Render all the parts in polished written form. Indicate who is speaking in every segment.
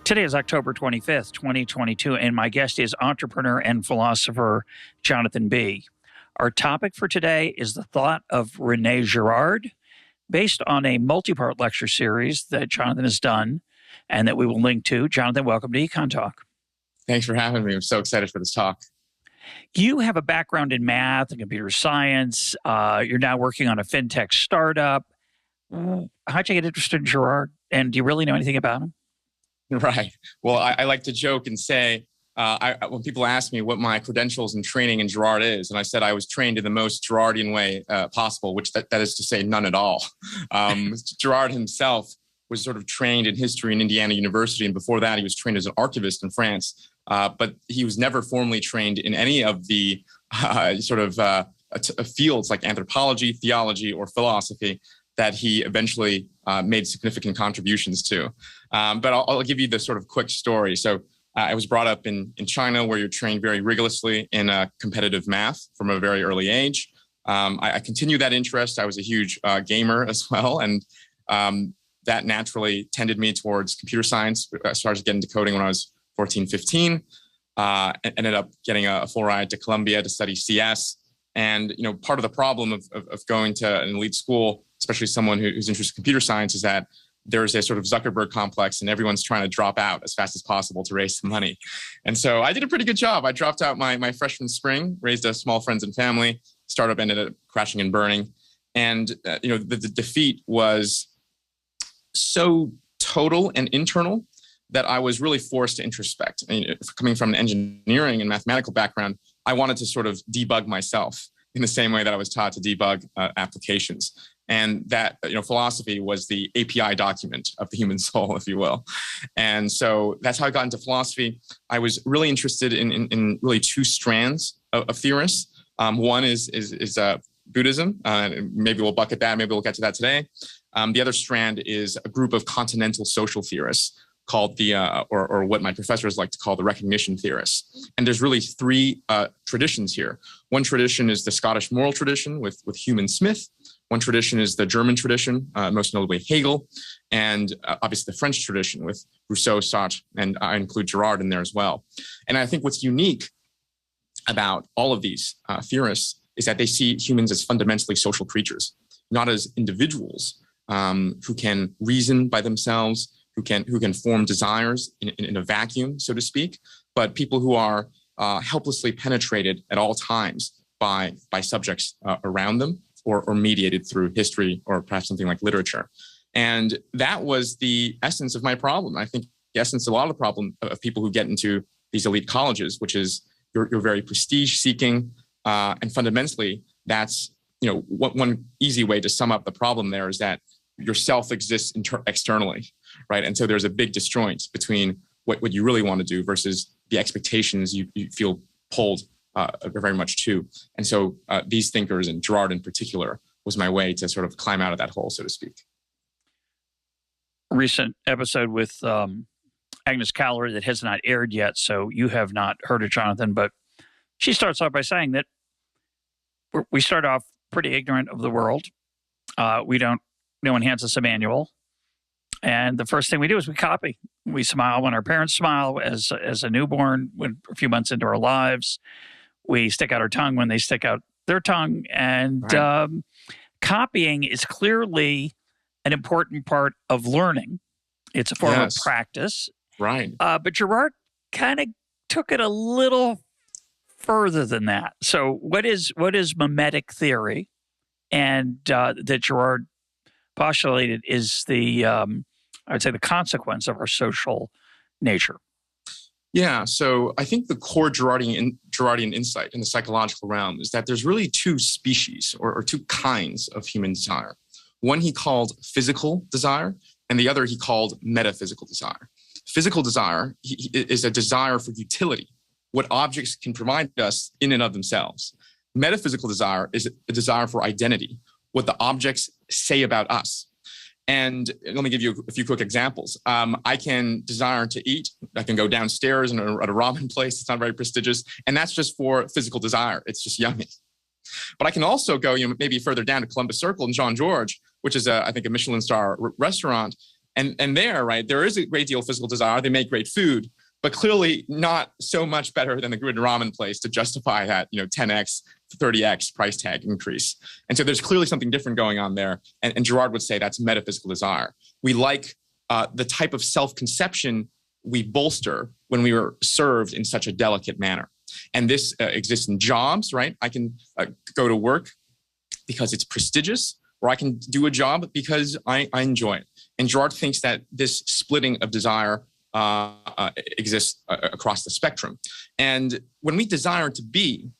Speaker 1: Today is October 25th, 2022, and my guest is entrepreneur and philosopher Johnathan Bi. Our topic for today is the thought of René Girard, based on a multi-part lecture series that Johnathan has done and that we will link to. Johnathan, welcome to EconTalk.
Speaker 2: Thanks for having me. I'm so excited for this talk.
Speaker 1: You have a background in math and computer science. You're now working on a fintech startup. How'd you get interested in Girard? And do you really know anything about him?
Speaker 2: Right. Well, I like to joke and say, when people ask me what my credentials and training in Girard is, and I said I was trained in the most Girardian way possible, which that is to say none at all. Girard himself was sort of trained in history in Indiana University, and before that he was trained as an archivist in France. But he was never formally trained in any of the fields like anthropology, theology, or philosophy that he eventually made significant contributions to. But I'll give you the sort of quick story. So I was brought up in China, where you're trained very rigorously in competitive math from a very early age. I continued that interest. I was a huge gamer as well. And that naturally tended me towards computer science. I started getting into coding when I was 14, 15. Ended up getting a full ride to Columbia to study CS. And part of the problem of going to an elite school, especially someone who's interested in computer science, is that there's a sort of Zuckerberg complex and everyone's trying to drop out as fast as possible to raise some money. And so I did a pretty good job. I dropped out my freshman spring, raised a small friends and family. Startup ended up crashing and burning. And the defeat was so total and internal that I was really forced to introspect. I mean, coming from an engineering and mathematical background, I wanted to sort of debug myself in the same way that I was taught to debug applications. And that, philosophy was the API document of the human soul, if you will. And so that's how I got into philosophy. I was really interested in really two strands of theorists. One is Buddhism. Maybe we'll bucket that. Maybe we'll get to that today. The other strand is a group of continental social theorists called the, or what my professors like to call the recognition theorists. And there's really three traditions here. One tradition is the Scottish moral tradition with Hume and Smith. One tradition is the German tradition, most notably Hegel, and obviously the French tradition with Rousseau, Sartre, and I include Girard in there as well. And I think what's unique about all of these theorists is that they see humans as fundamentally social creatures, not as individuals who can reason by themselves, who can form desires in a vacuum, so to speak, but people who are helplessly penetrated at all times by subjects around them, or mediated through history or perhaps something like literature. And that was the essence of my problem. I think the essence of a lot of the problem of people who get into these elite colleges, which is you're very prestige-seeking, and fundamentally, that's one easy way to sum up the problem there is that yourself exists externally, right? And so there's a big disjoint between what you really want to do versus the expectations you feel pulled very much to. And so these thinkers, and Girard in particular, was my way to sort of climb out of that hole, so to speak.
Speaker 1: Recent episode with Agnes Calorie that has not aired yet, so you have not heard of Johnathan, but she starts off by saying that we start off pretty ignorant of the world. No one hands us a manual. And the first thing we do is we copy. We smile when our parents smile as a newborn, when a few months into our lives. We stick out our tongue when they stick out their tongue. And right. Copying is clearly an important part of learning. It's a form of practice.
Speaker 2: Right.
Speaker 1: But Girard kind of took it a little further than that. So what is mimetic theory? And that Girard postulated is I would say the consequence of our social nature.
Speaker 2: Yeah, so I think the core Girardian insight in the psychological realm is that there's really two species or two kinds of human desire. One he called physical desire, and the other he called metaphysical desire. Physical desire is a desire for utility, what objects can provide us in and of themselves. Metaphysical desire is a desire for identity, what the objects say about us. And let me give you a few quick examples. I can desire to eat. I can go downstairs at a ramen place. It's not very prestigious. And that's just for physical desire. It's just yummy. But I can also go, maybe further down to Columbus Circle in Jean Georges, which is, I think, a Michelin star restaurant. And there, right, there is a great deal of physical desire. They make great food, but clearly not so much better than the good ramen place to justify that, 10x, 30x price tag increase. And so there's clearly something different going on there. And Girard would say that's metaphysical desire. We like the type of self-conception we bolster when we were served in such a delicate manner. And this exists in jobs, right? I can go to work because it's prestigious, or I can do a job because I enjoy it. And Girard thinks that this splitting of desire exists across the spectrum. And when we desire to be,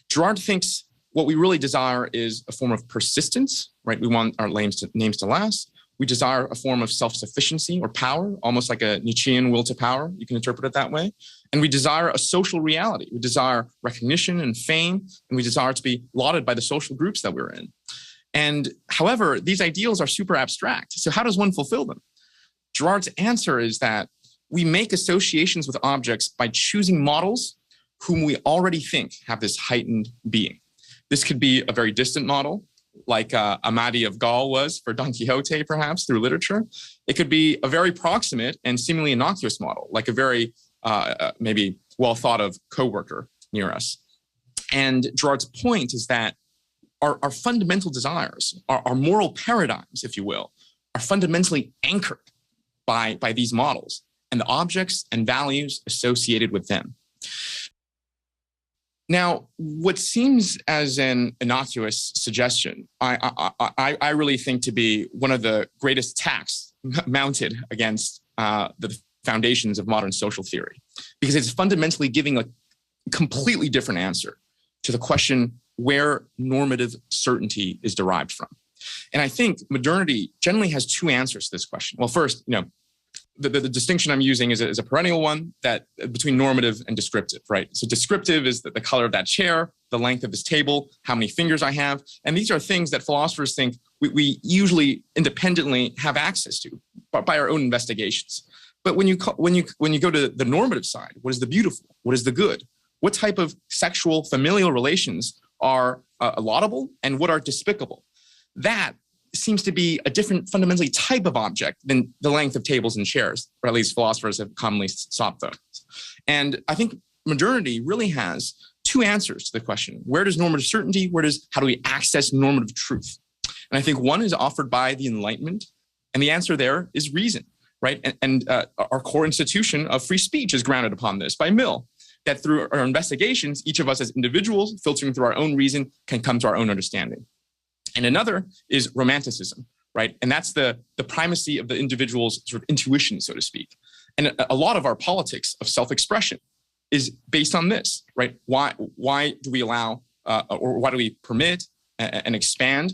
Speaker 2: Girard thinks what we really desire is a form of persistence, right? We want our names to last. We desire a form of self-sufficiency or power, almost like a Nietzschean will to power. You can interpret it that way. And we desire a social reality. We desire recognition and fame, and we desire to be lauded by the social groups that we're in. And however, these ideals are super abstract. So how does one fulfill them? Girard's answer is that we make associations with objects by choosing models whom we already think have this heightened being. This could be a very distant model, like Amadi of Gaul was for Don Quixote, perhaps, through literature. It could be a very proximate and seemingly innocuous model, like a very maybe well-thought-of coworker near us. And Girard's point is that our fundamental desires, our moral paradigms, if you will, are fundamentally anchored by these models and the objects and values associated with them. Now, what seems as an innocuous suggestion, I really think to be one of the greatest attacks mounted against the foundations of modern social theory, because it's fundamentally giving a completely different answer to the question where normative certainty is derived from. And I think modernity generally has two answers to this question. Well, first, the distinction I'm using is a perennial one that between normative and descriptive, right? So descriptive is the color of that chair, the length of this table, how many fingers I have. And these are things that philosophers think we usually independently have access to by our own investigations. But when you go to the normative side, what is the beautiful? What is the good? What type of sexual familial relations are laudable and what are despicable? That seems to be a different fundamentally type of object than the length of tables and chairs, or at least philosophers have commonly sought those. And I think modernity really has two answers to the question: where does normative certainty, how do we access normative truth? And I think one is offered by the Enlightenment, and the answer there is reason, right? And our core institution of free speech is grounded upon this by Mill, that through our investigations, each of us as individuals, filtering through our own reason, can come to our own understanding. And another is romanticism, right? And that's the primacy of the individual's sort of intuition, so to speak. And a lot of our politics of self-expression is based on this, right? Why do we allow, or why do we permit and expand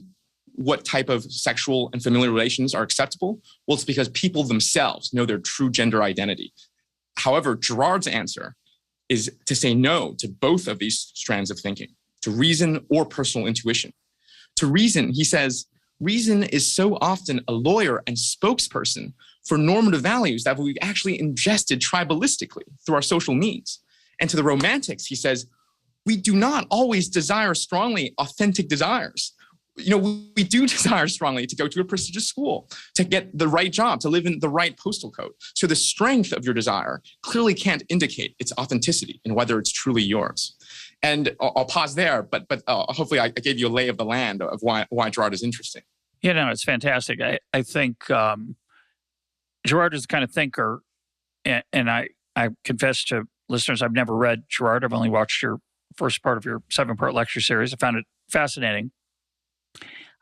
Speaker 2: what type of sexual and familial relations are acceptable? Well, it's because people themselves know their true gender identity. However, Girard's answer is to say no to both of these strands of thinking, to reason or personal intuition. To reason, he says, reason is so often a lawyer and spokesperson for normative values that we've actually ingested tribalistically through our social needs. And to the romantics, he says, we do not always desire strongly authentic desires. We do desire strongly to go to a prestigious school, to get the right job, to live in the right postal code. So the strength of your desire clearly can't indicate its authenticity and whether it's truly yours. And I'll pause there, but hopefully I gave you a lay of the land of why Girard is interesting.
Speaker 1: Yeah, no, it's fantastic. I think Girard is the kind of thinker, and I confess to listeners, I've never read Girard. I've only watched your first part of your 7-part lecture series. I found it fascinating.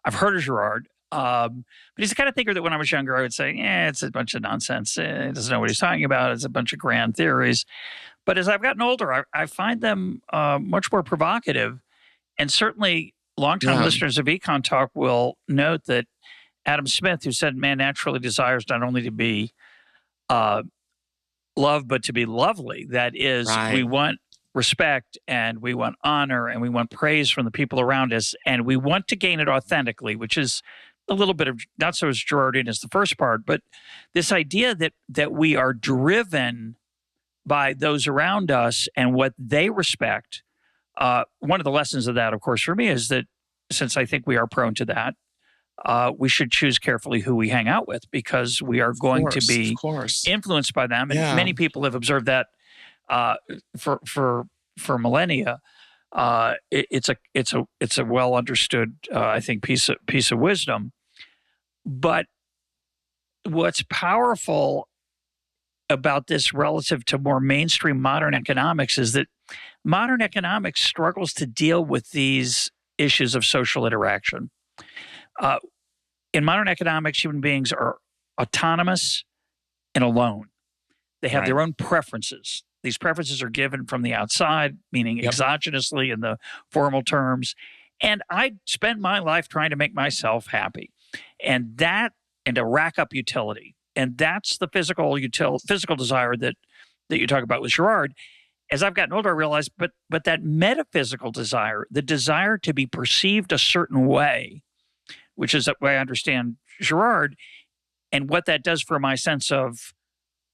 Speaker 1: I've heard of Girard, but he's the kind of thinker that when I was younger, I would say, it's a bunch of nonsense. He doesn't know what he's talking about. It's a bunch of grand theories. But as I've gotten older, I find them much more provocative. And certainly longtime listeners of EconTalk will note that Adam Smith, who said man naturally desires not only to be loved, but to be lovely. That is, we want respect and we want honor and we want praise from the people around us. And we want to gain it authentically, which is a little bit of, not so as Girardian as the first part, but this idea that we are driven by those around us and what they respect. One of the lessons of that, of course, for me is that since I think we are prone to that, we should choose carefully who we hang out with, because we are going to be influenced by them. And many people have observed that for millennia. It's a well understood, I think, piece of wisdom. But what's powerful about this relative to more mainstream modern economics is that modern economics struggles to deal with these issues of social interaction. In modern economics, human beings are autonomous and alone. They have their own preferences. These preferences are given from the outside, meaning exogenously in the formal terms. And I spent my life trying to make myself happy, and to rack up utility. And that's the physical desire that you talk about with Girard. As I've gotten older, I realized, but that metaphysical desire, the desire to be perceived a certain way, which is the way I understand Girard, and what that does for my sense of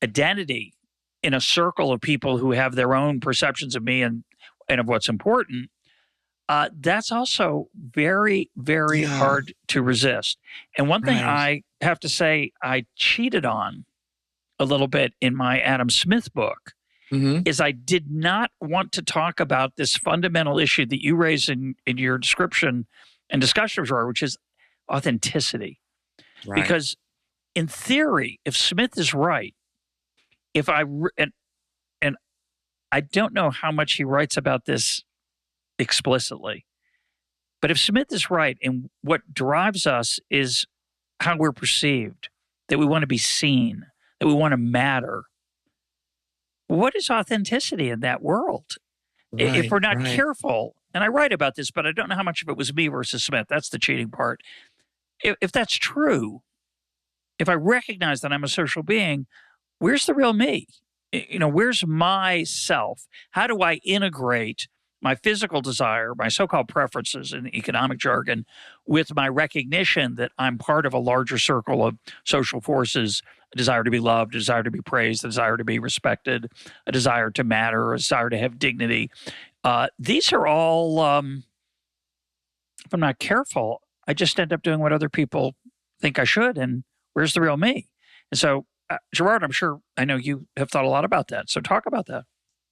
Speaker 1: identity in a circle of people who have their own perceptions of me and of what's important, that's also very, very hard to resist. And one thing I have to say I cheated on a little bit in my Adam Smith book is I did not want to talk about this fundamental issue that you raise in your description and discussion of Girard, which is authenticity. Right. Because in theory, if Smith is right, and I don't know how much he writes about this explicitly, but if Smith is right and what drives us is how we're perceived, that we want to be seen, that we want to matter, what is authenticity in that world? If we're not careful, and I write about this, but I don't know how much of it was me versus Smith. That's the cheating part. If that's true, if I recognize that I'm a social being, where's the real me? Where's myself? How do I integrate my physical desire, my so-called preferences in the economic jargon, with my recognition that I'm part of a larger circle of social forces, a desire to be loved, a desire to be praised, a desire to be respected, a desire to matter, a desire to have dignity. These are all, if I'm not careful, I just end up doing what other people think I should, and where's the real me? And so, Girard, I know you have thought a lot about that. So talk about that.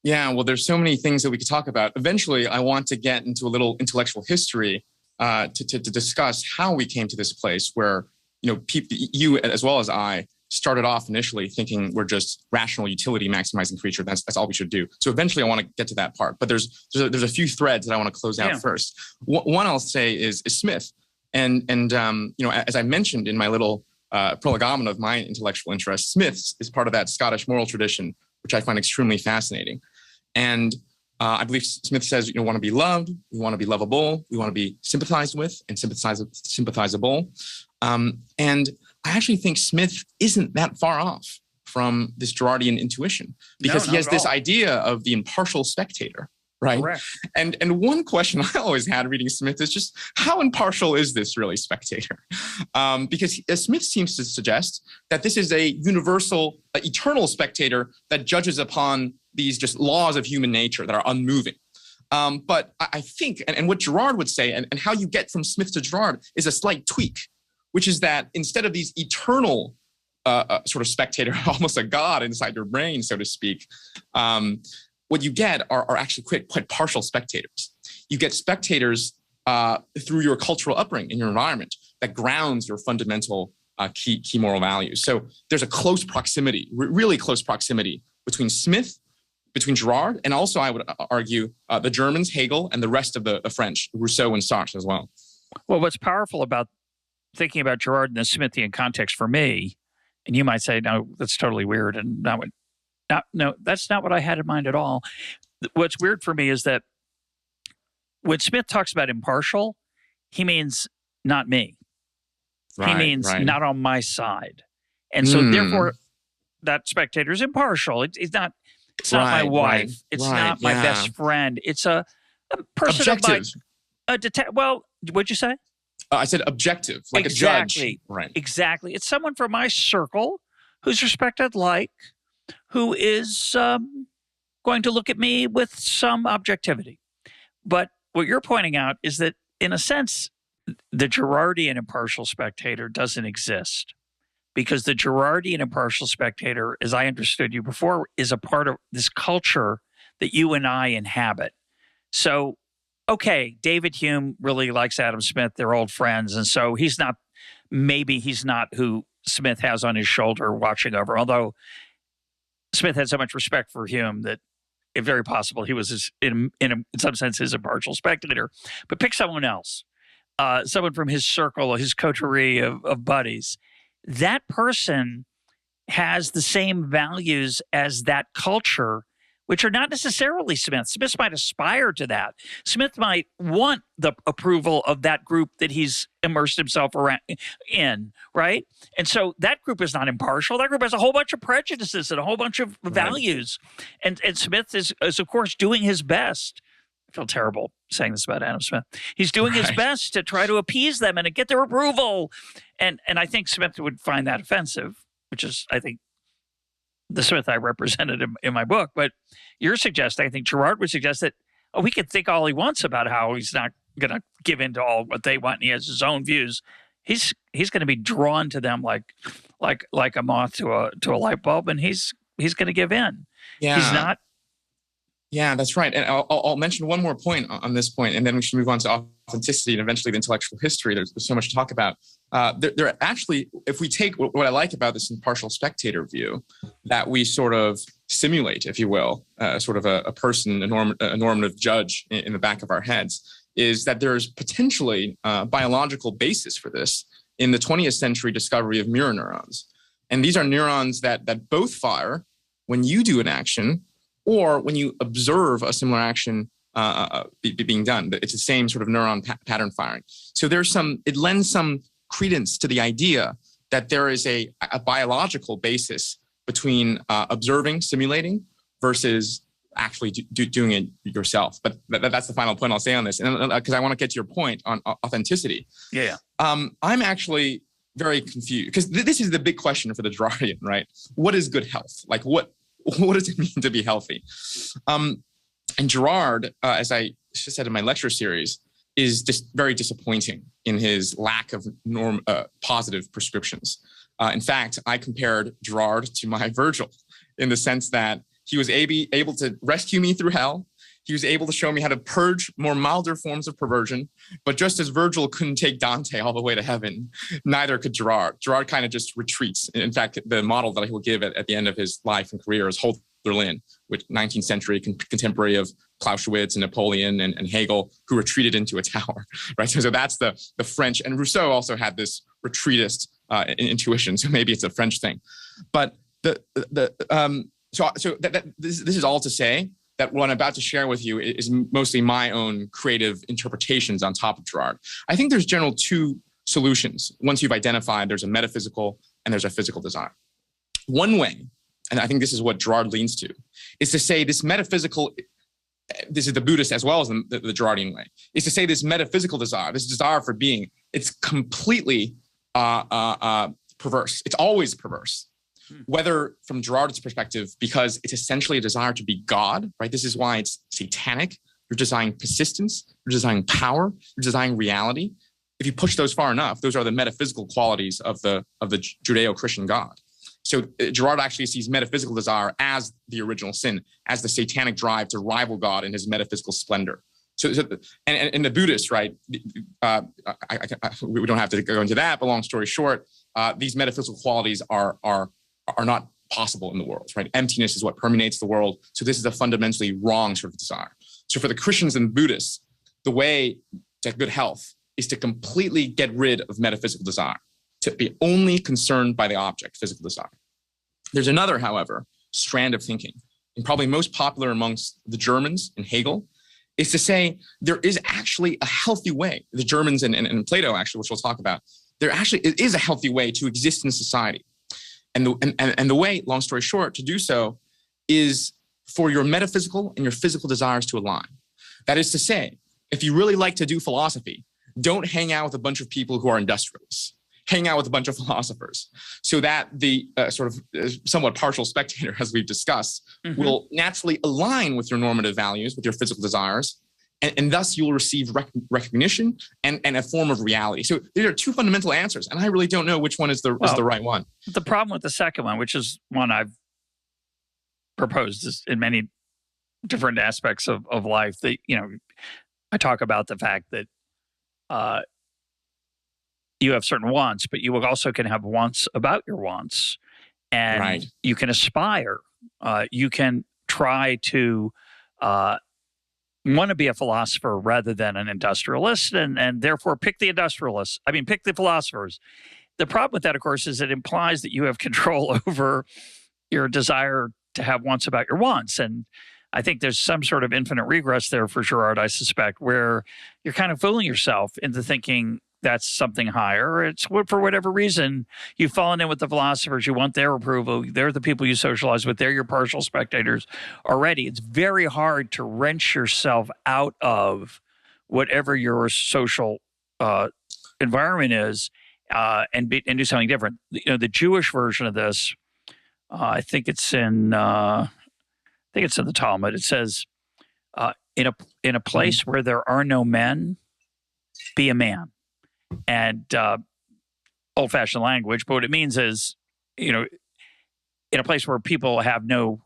Speaker 2: Yeah, well, there's so many things that we could talk about. Eventually, I want to get into a little intellectual history to discuss how we came to this place where, you as well as I started off initially thinking we're just rational utility maximizing creature. That's all we should do. So eventually, I want to get to that part. But there's a few threads that I want to close out first. One I'll say is Smith, and as I mentioned in my little prolegomena of my intellectual interest, Smith is part of that Scottish moral tradition, which I find extremely fascinating. And I believe Smith says, we want to be loved, we want to be lovable, we want to be sympathized with and sympathizable. And I actually think Smith isn't that far off from this Girardian intuition, because he has this idea of the impartial spectator, right? Correct. And one question I always had reading Smith is just, how impartial is this really spectator? Because Smith seems to suggest that this is a universal, eternal spectator that judges upon these just laws of human nature that are unmoving. But I think, and what Girard would say, and how you get from Smith to Girard is a slight tweak, which is that instead of these eternal sort of spectator, almost a god inside your brain, so to speak, what you get are actually quite partial spectators. You get spectators through your cultural upbringing in your environment that grounds your fundamental key moral values. So there's a close proximity, really close proximity between Smith, between Girard, and also I would argue the Germans, Hegel, and the rest of the French, Rousseau and Sartre as well.
Speaker 1: Well, what's powerful about thinking about Girard in the Smithian context for me, and you might say, no, that's totally weird, and no, that's not what I had in mind at all. What's weird for me is that when Smith talks about impartial, he means not me. He means not on my side. And so therefore, that spectator is impartial. It's not my wife. It's not my best friend. It's a person
Speaker 2: objective.
Speaker 1: Well, what'd you say?
Speaker 2: I said objective, like
Speaker 1: exactly.
Speaker 2: A judge. Right.
Speaker 1: Exactly. It's someone from my circle who's respected, who is going to look at me with some objectivity. But what you're pointing out is that, in a sense, the Girardian impartial spectator doesn't exist, because the Girardian impartial spectator, as I understood you before, is a part of this culture that you and I inhabit. So, okay, David Hume really likes Adam Smith. They're old friends. And so maybe he's not who Smith has on his shoulder watching over, although Smith had so much respect for Hume that it's very possible he was, in some sense, his impartial spectator. But pick someone else, someone from his circle, his coterie of buddies. That person has the same values as that culture, which are not necessarily Smith. Smith might aspire to that. Smith might want the approval of that group that he's immersed himself in, right? And so that group is not impartial. That group has a whole bunch of prejudices and a whole bunch of values. And Smith is, of course, doing his best. I feel terrible saying this about Adam Smith. He's doing his best to try to appease them and to get their approval. And I think Smith would find that offensive, which is, I think, the Smith I represented in my book. But you're suggesting, I think Girard would suggest that, we can think all he wants about how he's not going to give in to all what they want, and he has his own views. He's going to be drawn to them like a moth to a light bulb, and he's going to give in.
Speaker 2: Yeah.
Speaker 1: He's not.
Speaker 2: Yeah, that's right. And I'll mention one more point on this point, and then we should move on to authenticity and eventually the intellectual history. There's so much to talk about. There are actually, if we take what I like about this impartial spectator view, that we sort of simulate, if you will, sort of a person, a normative judge in the back of our heads, is that there's potentially a biological basis for this in the 20th century discovery of mirror neurons. And these are neurons that both fire when you do an action or when you observe a similar action being done. It's the same sort of neuron pattern firing. So it lends some credence to the idea that there is a biological basis between observing, simulating, versus actually doing it yourself. But that's the final point I'll say on this, and because I want to get to your point on authenticity.
Speaker 1: Yeah.
Speaker 2: I'm actually very confused, because this is the big question for the Girardian, right? What is good health? Like, what does it mean to be healthy? And Girard, as I said in my lecture series, is just very disappointing in his lack of positive prescriptions. In fact, I compared Girard to my Virgil in the sense that he was able to rescue me through hell. He was able to show me how to purge more milder forms of perversion. But just as Virgil couldn't take Dante all the way to heaven, neither could Girard. Girard kind of just retreats. In fact, the model that he will give at the end of his life and career is Hölderlin, which 19th century contemporary of Clausewitz and Napoleon and Hegel, who retreated into a tower, right? So that's the French. And Rousseau also had this retreatist intuition. So maybe it's a French thing. But so this is all to say that what I'm about to share with you is mostly my own creative interpretations on top of Girard. I think there's general two solutions. Once you've identified there's a metaphysical and there's a physical desire. One way, and I think this is what Girard leans to, is to say this metaphysical, this is the Buddhist as well as the Girardian way, is to say this metaphysical desire, this desire for being, it's completely perverse. It's always perverse. Whether from Girard's perspective, because it's essentially a desire to be God, right? This is why it's satanic. You're desiring persistence, you're desiring power, you're desiring reality. If you push those far enough, those are the metaphysical qualities of the Judeo-Christian God. So Girard actually sees metaphysical desire as the original sin, as the satanic drive to rival God in his metaphysical splendor. So and the Buddhists, right? We don't have to go into that, but long story short, these metaphysical qualities are not possible in the world, right? Emptiness is what permeates the world. So this is a fundamentally wrong sort of desire. So for the Christians and Buddhists, the way to good health is to completely get rid of metaphysical desire, to be only concerned by the object, physical desire. There's another, however, strand of thinking, and probably most popular amongst the Germans and Hegel, is to say there is actually a healthy way. The Germans and Plato, actually, which we'll talk about, there actually is a healthy way to exist in society. And the way, long story short, to do so is for your metaphysical and your physical desires to align. That is to say, if you really like to do philosophy, don't hang out with a bunch of people who are industrialists. Hang out with a bunch of philosophers, so that the sort of somewhat partial spectator, as we've discussed, will naturally align with your normative values, with your physical desires, and thus you'll receive recognition and a form of reality. So there are two fundamental answers, and I really don't know which one is the right one.
Speaker 1: The problem with the second one, which is one I've proposed is in many different aspects of life, that, I talk about the fact that you have certain wants, but you also can have wants about your wants, and you can aspire. You can try to want to be a philosopher rather than an industrialist, and therefore pick the industrialists. Pick the philosophers. The problem with that, of course, is it implies that you have control over your desire to have wants about your wants. And I think there's some sort of infinite regress there for Girard, I suspect, where you're kind of fooling yourself into thinking that's something higher. It's for whatever reason you've fallen in with the philosophers. You want their approval. They're the people you socialize with. They're your partial spectators already. It's very hard to wrench yourself out of whatever your social environment is and do something different. The Jewish version of this, I think it's in the Talmud. It says, in a place where there are no men, be a man. And old-fashioned language, but what it means is, in a place where people have no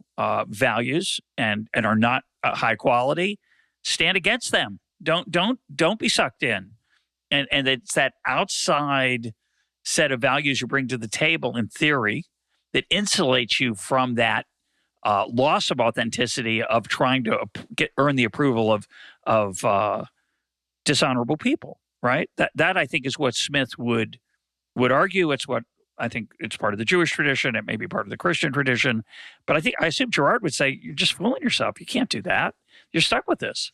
Speaker 1: values and are not high quality, stand against them. Don't be sucked in. And it's that outside set of values you bring to the table, in theory, that insulates you from that loss of authenticity of trying to earn the approval of dishonorable people. Right. That I think is what Smith would argue. It's what I think it's part of the Jewish tradition. It may be part of the Christian tradition. But I assume Girard would say, you're just fooling yourself. You can't do that. You're stuck with this.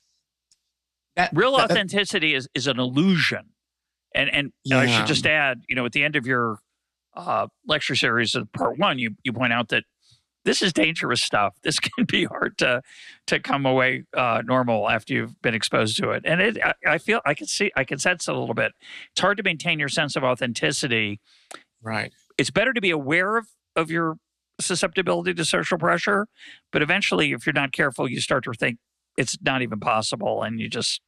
Speaker 1: Real authenticity is an illusion. And I should just add, at the end of your lecture series of part one, you point out that this is dangerous stuff. This can be hard to come away normal after you've been exposed to it. And I feel I can sense it a little bit. It's hard to maintain your sense of authenticity.
Speaker 2: Right.
Speaker 1: It's better to be aware of your susceptibility to social pressure, but eventually, if you're not careful, you start to think it's not even possible, and you just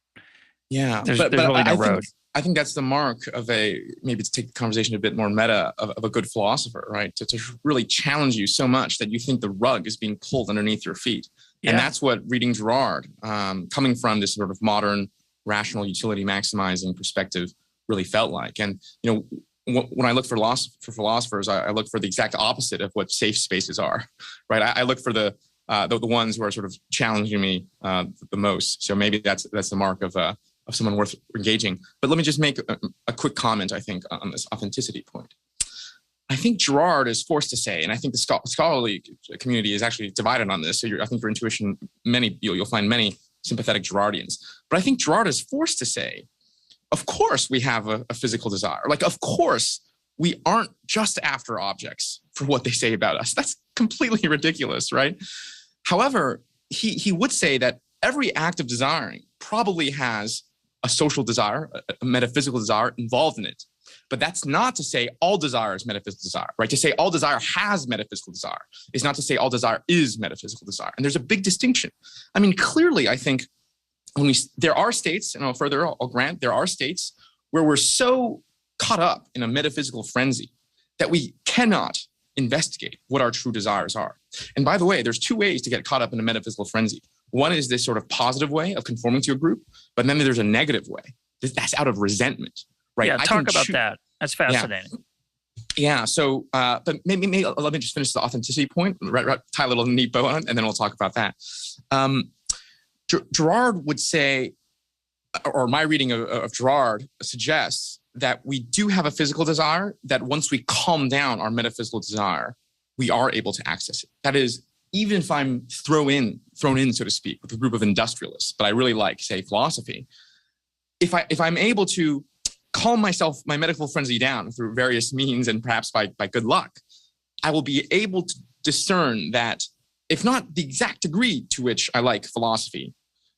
Speaker 1: there's really no road.
Speaker 2: I think that's the mark of maybe to take the conversation a bit more meta, of a good philosopher, right? To really challenge you so much that you think the rug is being pulled underneath your feet. Yeah. And that's what reading Girard, coming from this sort of modern, rational, utility maximizing perspective, really felt like. And, when I look for philosophers, I look for the exact opposite of what safe spaces are, right? I look for the ones who are sort of challenging me the most. So maybe that's the mark of someone worth engaging. But let me just make a quick comment, I think, on this authenticity point. I think Girard is forced to say, and I think the scholarly community is actually divided on this. So I think your intuition, you'll find many sympathetic Girardians. But I think Girard is forced to say, of course we have a physical desire. Like, of course we aren't just after objects for what they say about us. That's completely ridiculous, right? However, he would say that every act of desiring probably has a social desire, a metaphysical desire involved in it. But that's not to say all desire is metaphysical desire, right? To say all desire has metaphysical desire is not to say all desire is metaphysical desire. And there's a big distinction. Clearly, I think there are states, and I'll grant, there are states where we're so caught up in a metaphysical frenzy that we cannot investigate what our true desires are. And by the way, there's two ways to get caught up in a metaphysical frenzy. One is this sort of positive way of conforming to a group, but then there's a negative way. That's out of resentment, right?
Speaker 1: Yeah, talk about that. That's fascinating.
Speaker 2: Yeah. So, but maybe let me just finish the authenticity point, tie a little neat bow on it, and then we'll talk about that. Girard would say, or my reading of Girard suggests that we do have a physical desire, that once we calm down our metaphysical desire, we are able to access it. That is, even if I'm thrown in, so to speak, with a group of industrialists, but I really like, say, philosophy, if I'm able to calm my medical frenzy down through various means and perhaps by good luck, I will be able to discern that, if not the exact degree to which I like philosophy,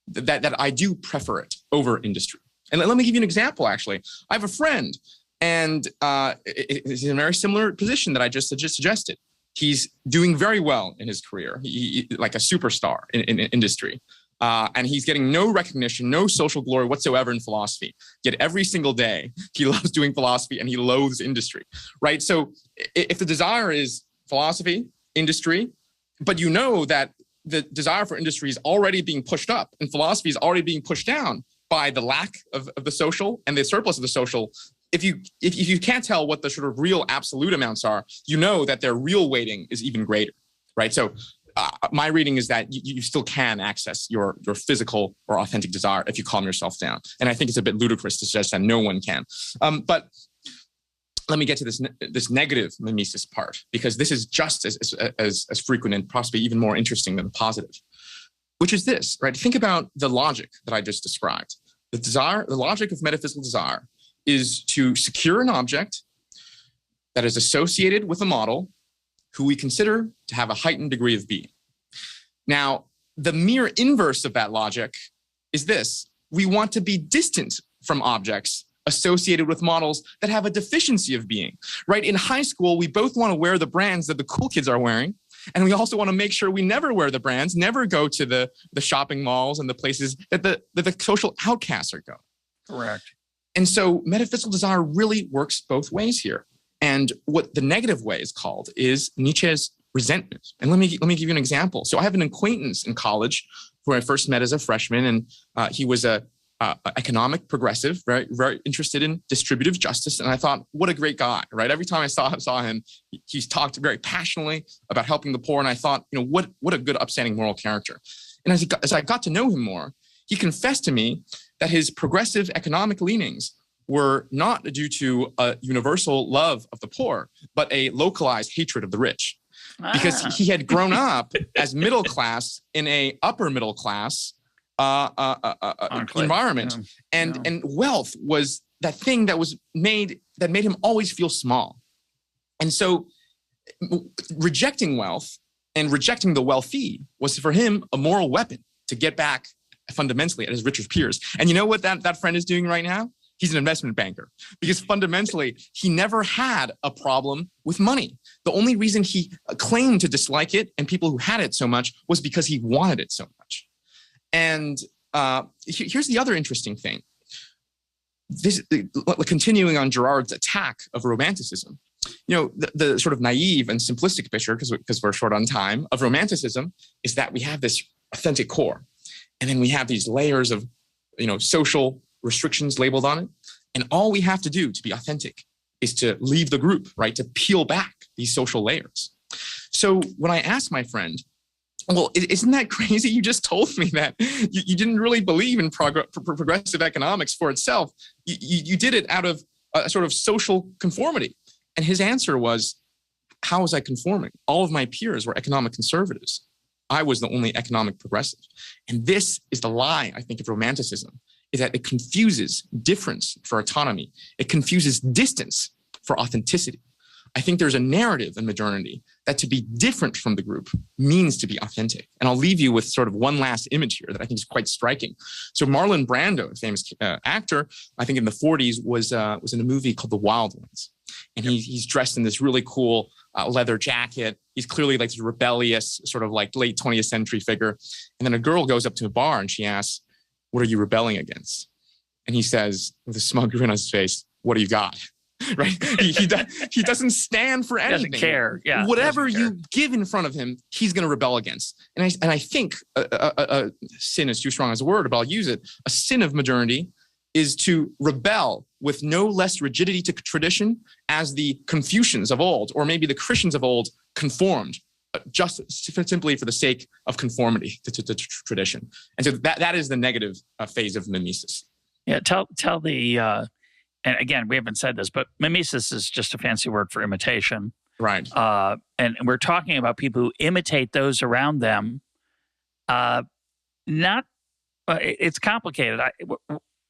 Speaker 2: that I do prefer it over industry. And let me give you an example, actually. I have a friend, and he's in a very similar position that I just suggested. He's doing very well in his career, like a superstar in industry. and he's getting no recognition, no social glory whatsoever in philosophy. Yet every single day, he loves doing philosophy and he loathes industry, right? So if the desire is philosophy, industry, but you know that the desire for industry is already being pushed up and philosophy is already being pushed down by the lack of the social and the surplus of the social. If you can't tell what the sort of real absolute amounts are, you know that their real weighting is even greater, right? So my reading is that you still can access your physical or authentic desire if you calm yourself down. And I think it's a bit ludicrous to suggest that no one can. But let me get to this negative mimesis part, because this is just as frequent and possibly even more interesting than the positive, which is this, right? Think about the logic that I just described. The logic of metaphysical desire is to secure an object that is associated with a model who we consider to have a heightened degree of being. Now, the mere inverse of that logic is this. We want to be distant from objects associated with models that have a deficiency of being, right? In high school, we both want to wear the brands that the cool kids are wearing, and we also want to make sure we never wear the brands, never go to the shopping malls and the places that the social outcasts are going.
Speaker 1: Correct.
Speaker 2: And so metaphysical desire really works both ways here. And what the negative way is called is Nietzsche's resentment. And let me give you an example. So I have an acquaintance in college who I first met as a freshman, and he was a economic progressive, very, very interested in distributive justice. And I thought, what a great guy, right? Every time I saw him, he's talked very passionately about helping the poor. And I thought, what a good, upstanding moral character. And as I got to know him more, he confessed to me that his progressive economic leanings were not due to a universal love of the poor, but a localized hatred of the rich. Because he had grown up as middle class in a upper middle class environment, and wealth was that thing that made him always feel small. And so rejecting wealth and rejecting the wealthy was for him a moral weapon to get back fundamentally at his richer peers. And you know what that friend is doing right now? He's an investment banker, because fundamentally he never had a problem with money. The only reason he claimed to dislike it and people who had it so much was because he wanted it so much. And here's the other interesting thing. Continuing on Girard's attack of romanticism, the sort of naive and simplistic picture, because we're short on time, of romanticism is that we have this authentic core, and then we have these layers of social restrictions labeled on it. And all we have to do to be authentic is to leave the group, right? To peel back these social layers. So when I asked my friend, well, isn't that crazy? You just told me that you didn't really believe in progressive economics for itself. You did it out of a sort of social conformity. And his answer was, how was I conforming? All of my peers were economic conservatives. I was the only economic progressive. And this is the lie, I think, of romanticism, is that it confuses difference for autonomy. It confuses distance for authenticity. I think there's a narrative in modernity that to be different from the group means to be authentic. And I'll leave you with sort of one last image here that I think is quite striking. So Marlon Brando, a famous actor, I think in the 40s, was in a movie called The Wild Ones. And he's dressed in this really cool leather jacket. He's clearly like this rebellious, sort of like late 20th century figure. And then a girl goes up to a bar and she asks, "What are you rebelling against?" And he says, with a smug grin on his face, "What do you got?" Right? He doesn't stand for anything.
Speaker 1: Doesn't care. Yeah.
Speaker 2: Whatever you give in front of him, he's going to rebel against. And I think a sin is too strong as a word, but I'll use it. A sin of modernity is to rebel with no less rigidity to tradition as the Confucians of old, or maybe the Christians of old, conformed, just simply for the sake of conformity to tradition. And so that is the negative phase of mimesis.
Speaker 1: Yeah, tell the and again, we haven't said this, but mimesis is just a fancy word for imitation.
Speaker 2: Right.
Speaker 1: And we're talking about people who imitate those around them. It's complicated.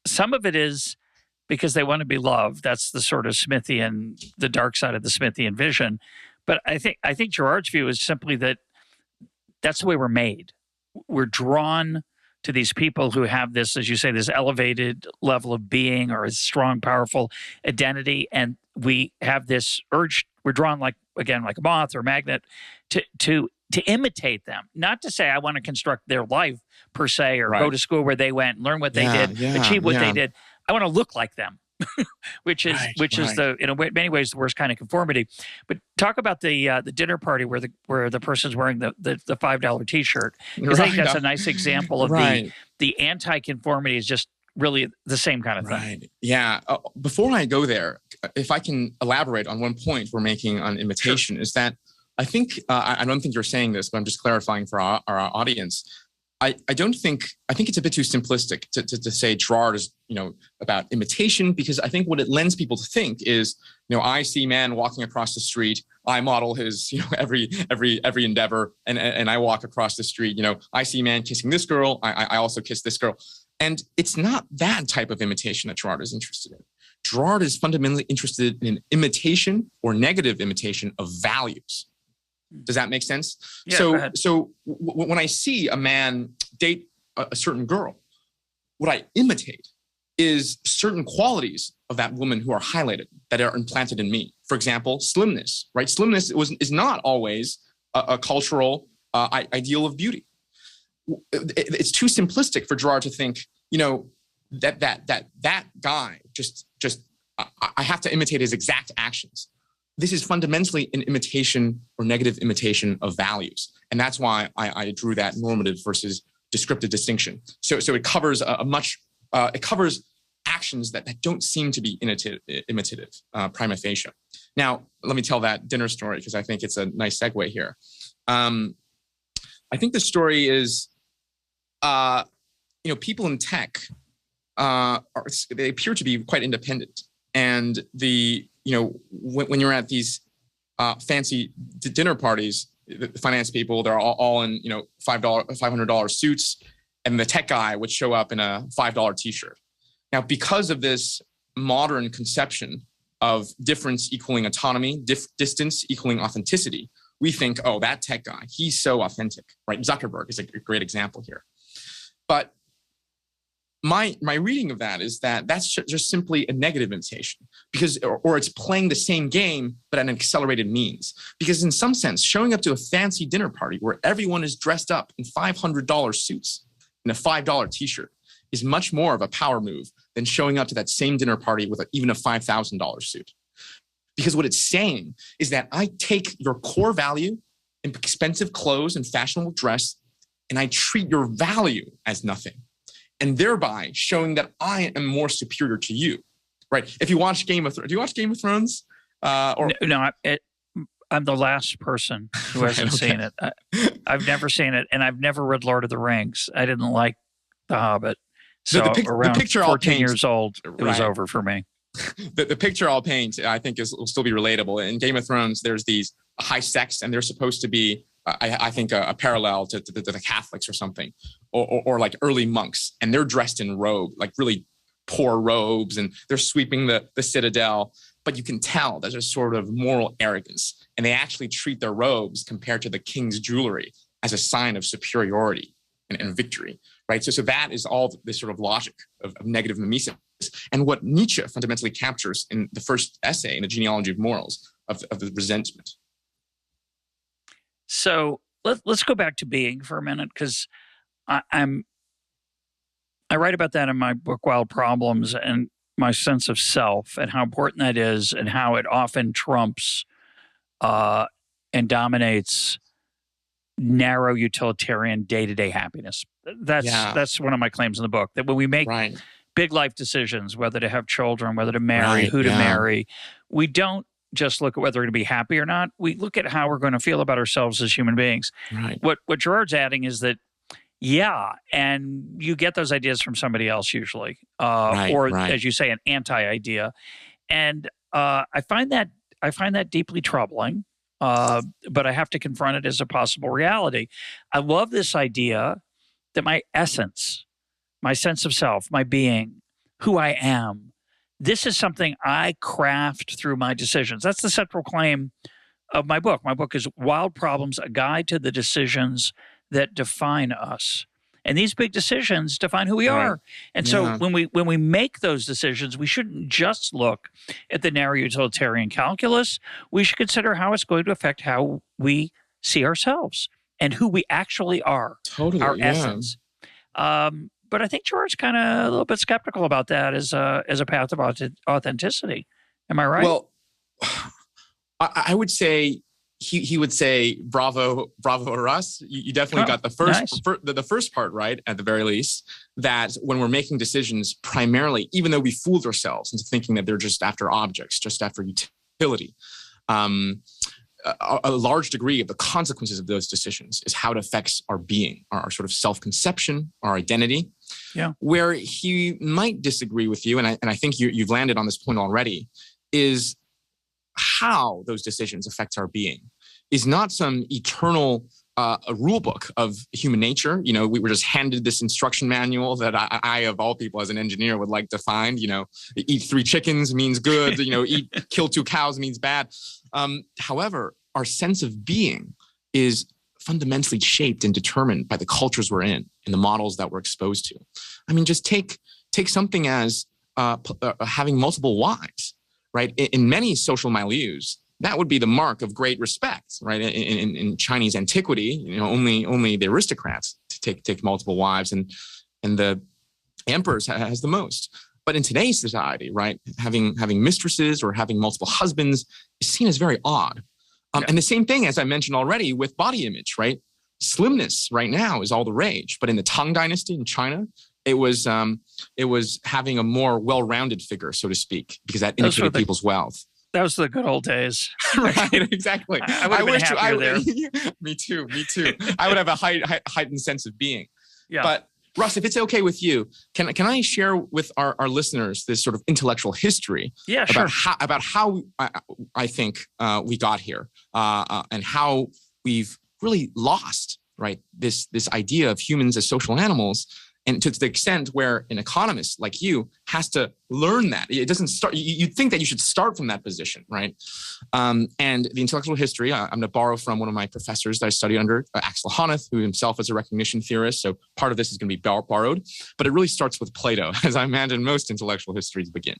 Speaker 1: Some of it is because they want to be loved. That's the sort of Smithian, the dark side of the Smithian vision. But I think Girard's view is simply that that's the way we're made. We're drawn to these people who have this, as you say, this elevated level of being or a strong, powerful identity. And we have this urge, we're drawn like a moth or a magnet to to imitate them, not to say I want to construct their life per se, or go to school where they went, learn what they did, achieve what they did. I want to look like them, which is the, in many ways, the worst kind of conformity. But talk about the dinner party where the person's wearing the $5 T-shirt, because I think that's a nice example of the anti-conformity is just really the same kind of thing.
Speaker 2: Right. Yeah. Before I go there, if I can elaborate on one point we're making on imitation, is that I think, I don't think you're saying this, but I'm just clarifying for our audience. I think it's a bit too simplistic to say Girard is, about imitation, because I think what it lends people to think is, I see man walking across the street, I model his, every endeavor, and I walk across the street, I see man kissing this girl, I also kiss this girl. And it's not that type of imitation that Girard is interested in. Girard is fundamentally interested in imitation or negative imitation of values. Does that make sense?
Speaker 1: Yeah,
Speaker 2: so when I see a man date a certain girl, what I imitate is certain qualities of that woman who are highlighted, that are implanted in me. For example, slimness, right? Slimness is not always a cultural ideal of beauty. It's too simplistic for Girard to think, that guy just I have to imitate his exact actions. This is fundamentally an imitation or negative imitation of values. And that's why I drew that normative versus descriptive distinction. So it covers it covers actions that don't seem to be imitative, prima facie. Now, let me tell that dinner story, because I think it's a nice segue here. I think the story is, people in tech, they appear to be quite independent. And when you're at these fancy dinner parties, the finance people, they're all in, $500 suits, and the tech guy would show up in a $5 T-shirt. Now, because of this modern conception of difference equaling autonomy, distance equaling authenticity, we think, oh, that tech guy, he's so authentic, right? Zuckerberg is a great example here. But my reading of that is that that's just simply a negative imitation, because, or it's playing the same game, but at an accelerated means. Because in some sense, showing up to a fancy dinner party where everyone is dressed up in $500 suits and a $5 T-shirt is much more of a power move than showing up to that same dinner party with even a $5,000 suit. Because what it's saying is that I take your core value in expensive clothes and fashionable dress, and I treat your value as nothing, and thereby showing that I am more superior to you, right? If you watch Game of Thrones, do you watch Game of Thrones?
Speaker 1: No, I'm the last person who hasn't seen it. I've never seen it, and I've never read Lord of the Rings. I didn't like The Hobbit. So around 14 years old, it was over for me.
Speaker 2: The picture I'll paint, I think, will still be relatable. In Game of Thrones, there's these high sex, and they're supposed to be, I think, a parallel to the Catholics or something, or like early monks, and they're dressed in robe, like really poor robes, and they're sweeping the citadel. But you can tell there's a sort of moral arrogance, and they actually treat their robes compared to the king's jewelry as a sign of superiority and victory, right? So that is all this sort of logic of negative mimesis. And what Nietzsche fundamentally captures in the first essay in the genealogy of morals of the resentment.
Speaker 1: So let's go back to being for a minute, because I write about that in my book, Wild Problems, and my sense of self and how important that is, and how it often trumps and dominates narrow utilitarian day-to-day happiness. That's one of my claims in the book, that when we make big life decisions, whether to have children, whether to marry, who to marry, we don't just look at whether we're going to be happy or not. We look at how we're going to feel about ourselves as human beings.
Speaker 2: Right.
Speaker 1: What Girard's adding is that, and you get those ideas from somebody else usually, as you say, an anti-idea. And I find that deeply troubling, but I have to confront it as a possible reality. I love this idea that my essence, my sense of self, my being, who I am, this is something I craft through my decisions. That's the central claim of my book. My book is Wild Problems, a guide to the decisions that define us. And these big decisions define who we are. And so when we make those decisions, we shouldn't just look at the narrow utilitarian calculus. We should consider how it's going to affect how we see ourselves and who we actually are,
Speaker 2: Totally,
Speaker 1: our
Speaker 2: yeah.
Speaker 1: essence. But I think George's kind of a little bit skeptical about that as a path of authenticity. Am I right?
Speaker 2: Well, I would say he would say, bravo, Russ. You definitely got the first part right, at the very least, that when we're making decisions, primarily, even though we fooled ourselves into thinking that they're just after objects, just after utility, a large degree of the consequences of those decisions is how it affects our being, our sort of self-conception, our identity.
Speaker 1: Yeah.
Speaker 2: Where he might disagree with you, and I think you've landed on this point already, is how those decisions affect our being is not some eternal a rule book of human nature. You know, we were just handed this instruction manual that I of all people as an engineer would like to find. You know, eat 3 chickens means good. You know, kill 2 cows means bad. However, our sense of being is fundamentally shaped and determined by the cultures we're in and the models that we're exposed to. I mean, just take something as having multiple wives, right? In many social milieus, that would be the mark of great respect, right? In Chinese antiquity, you know, only the aristocrats take multiple wives, and the emperors has the most. But in today's society, right, having mistresses or having multiple husbands is seen as very odd. And the same thing, as I mentioned already, with body image, right? Slimness right now is all the rage, but in the Tang Dynasty in China, it was having a more well-rounded figure, so to speak, because that indicated people's wealth.
Speaker 1: That was the good old days.
Speaker 2: Right, exactly.
Speaker 1: I would have been happier there.
Speaker 2: Me too. I would have a heightened sense of being.
Speaker 1: Yeah.
Speaker 2: But Russ, if it's okay with you, can I share with our listeners this sort of intellectual history?
Speaker 1: Yeah, sure.
Speaker 2: About how I think we got here and how we've really lost, right, this idea of humans as social animals. And to the extent where an economist like you has to learn that. It doesn't start, you'd think that you should start from that position, right? And the intellectual history, I'm going to borrow from one of my professors that I studied under, Axel Honneth, who himself is a recognition theorist. So part of this is going to be borrowed, but it really starts with Plato, as I imagine most intellectual histories begin.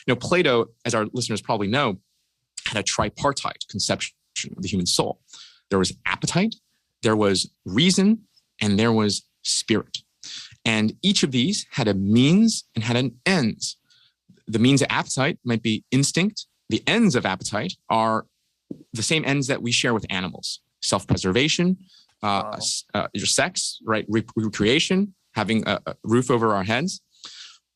Speaker 2: You know, Plato, as our listeners probably know, had a tripartite conception of the human soul. There was appetite, there was reason, and there was spirit. And each of these had a means and had an ends. The means of appetite might be instinct. The ends of appetite are the same ends that we share with animals: self-preservation, your sex, right, recreation, having a roof over our heads.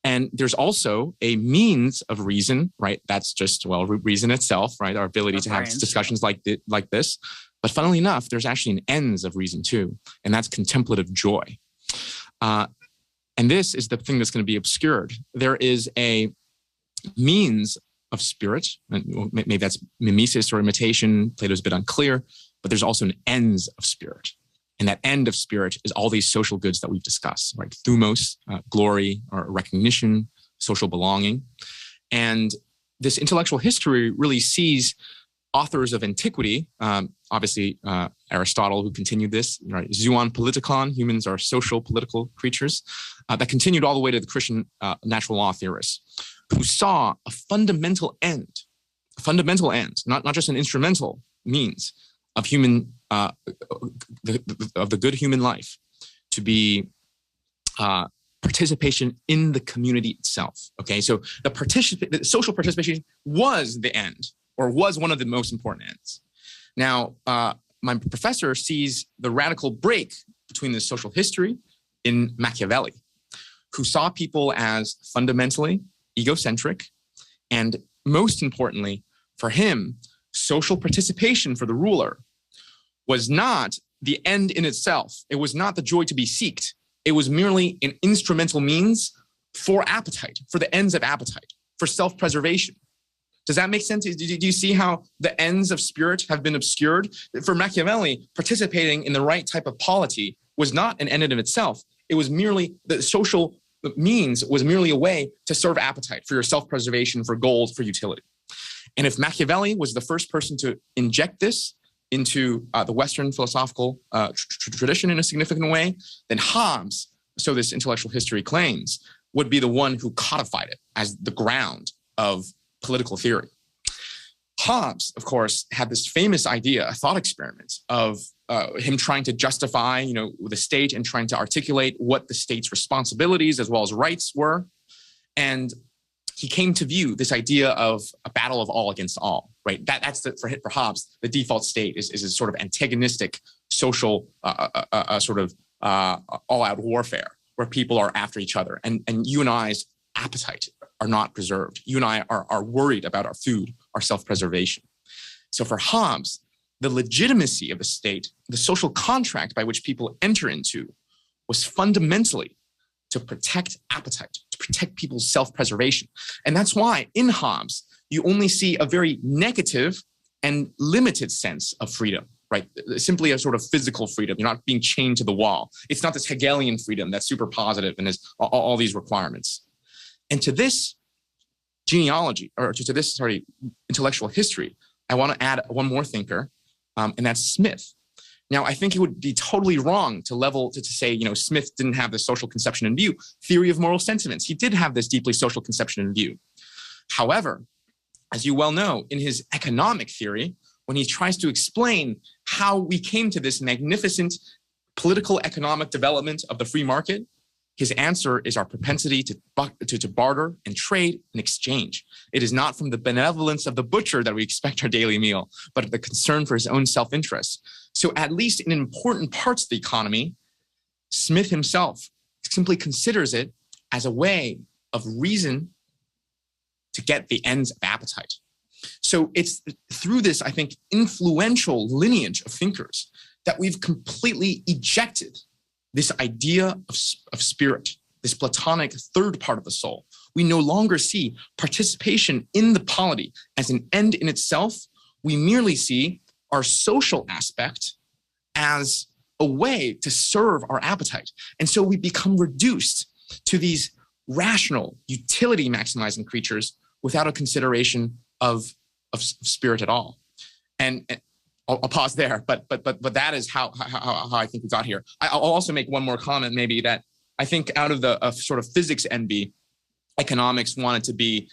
Speaker 2: And there's also a means of reason, right? That's just, reason itself, right? Our ability to have discussions like this. But funnily enough, there's actually an ends of reason too, and that's contemplative joy. And this is the thing that's going to be obscured. There is a means of spirit, and maybe that's mimesis or imitation. Plato's a bit unclear, but there's also an ends of spirit. And that end of spirit is all these social goods that we've discussed, right? Thumos, glory or recognition, social belonging. And this intellectual history really sees authors of antiquity, obviously Aristotle, who continued this, right? Zoon Politikon, humans are social political creatures, that continued all the way to the Christian natural law theorists, who saw a fundamental end, not just an instrumental means of human, of the good human life, to be participation in the community itself. Okay, so the social participation was the end, or was one of the most important ends. Now, my professor sees the radical break between the social history in Machiavelli, who saw people as fundamentally egocentric, and most importantly, for him, social participation for the ruler was not the end in itself. It was not the joy to be seeked. It was merely an instrumental means for appetite, for the ends of appetite, for self-preservation. Does that make sense? Do you see how the ends of spirit have been obscured? For Machiavelli, participating in the right type of polity was not an end in itself. It was merely the social means was merely a way to serve appetite, for your self-preservation, for gold, for utility. And if Machiavelli was the first person to inject this into the Western philosophical tradition in a significant way, then Hobbes, so this intellectual history claims, would be the one who codified it as the ground of political theory. Hobbes, of course, had this famous idea, a thought experiment of him trying to justify, the state and trying to articulate what the state's responsibilities as well as rights were. And he came to view this idea of a battle of all against all, right? That's for Hobbes, the default state is a sort of antagonistic social all-out warfare where people are after each other. And you and I's appetite are not preserved. You and I are worried about our food, our self-preservation. So for Hobbes, the legitimacy of the state, the social contract by which people enter into, was fundamentally to protect appetite, to protect people's self-preservation. And that's why in Hobbes, you only see a very negative and limited sense of freedom, right? Simply a sort of physical freedom. You're not being chained to the wall. It's not this Hegelian freedom that's super positive and has all these requirements. And to this genealogy, or to this, intellectual history, I want to add one more thinker, and that's Smith. Now, I think it would be totally wrong to say, Smith didn't have the social conception in view. Theory of moral sentiments. He did have this deeply social conception in view. However, as you well know, in his economic theory, when he tries to explain how we came to this magnificent political economic development of the free market, his answer is our propensity to barter and trade and exchange. It is not from the benevolence of the butcher that we expect our daily meal, but the concern for his own self-interest. So at least in important parts of the economy, Smith himself simply considers it as a way of reason to get the ends of appetite. So it's through this, I think, influential lineage of thinkers that we've completely ejected this idea of spirit, this Platonic third part of the soul. We no longer see participation in the polity as an end in itself. We merely see our social aspect as a way to serve our appetite. And so we become reduced to these rational, utility maximizing creatures without a consideration of spirit at all. And I'll pause there, but that is how I think we got here. I'll also make one more comment, maybe, that I think out of the sort of physics envy, economics wanted to be,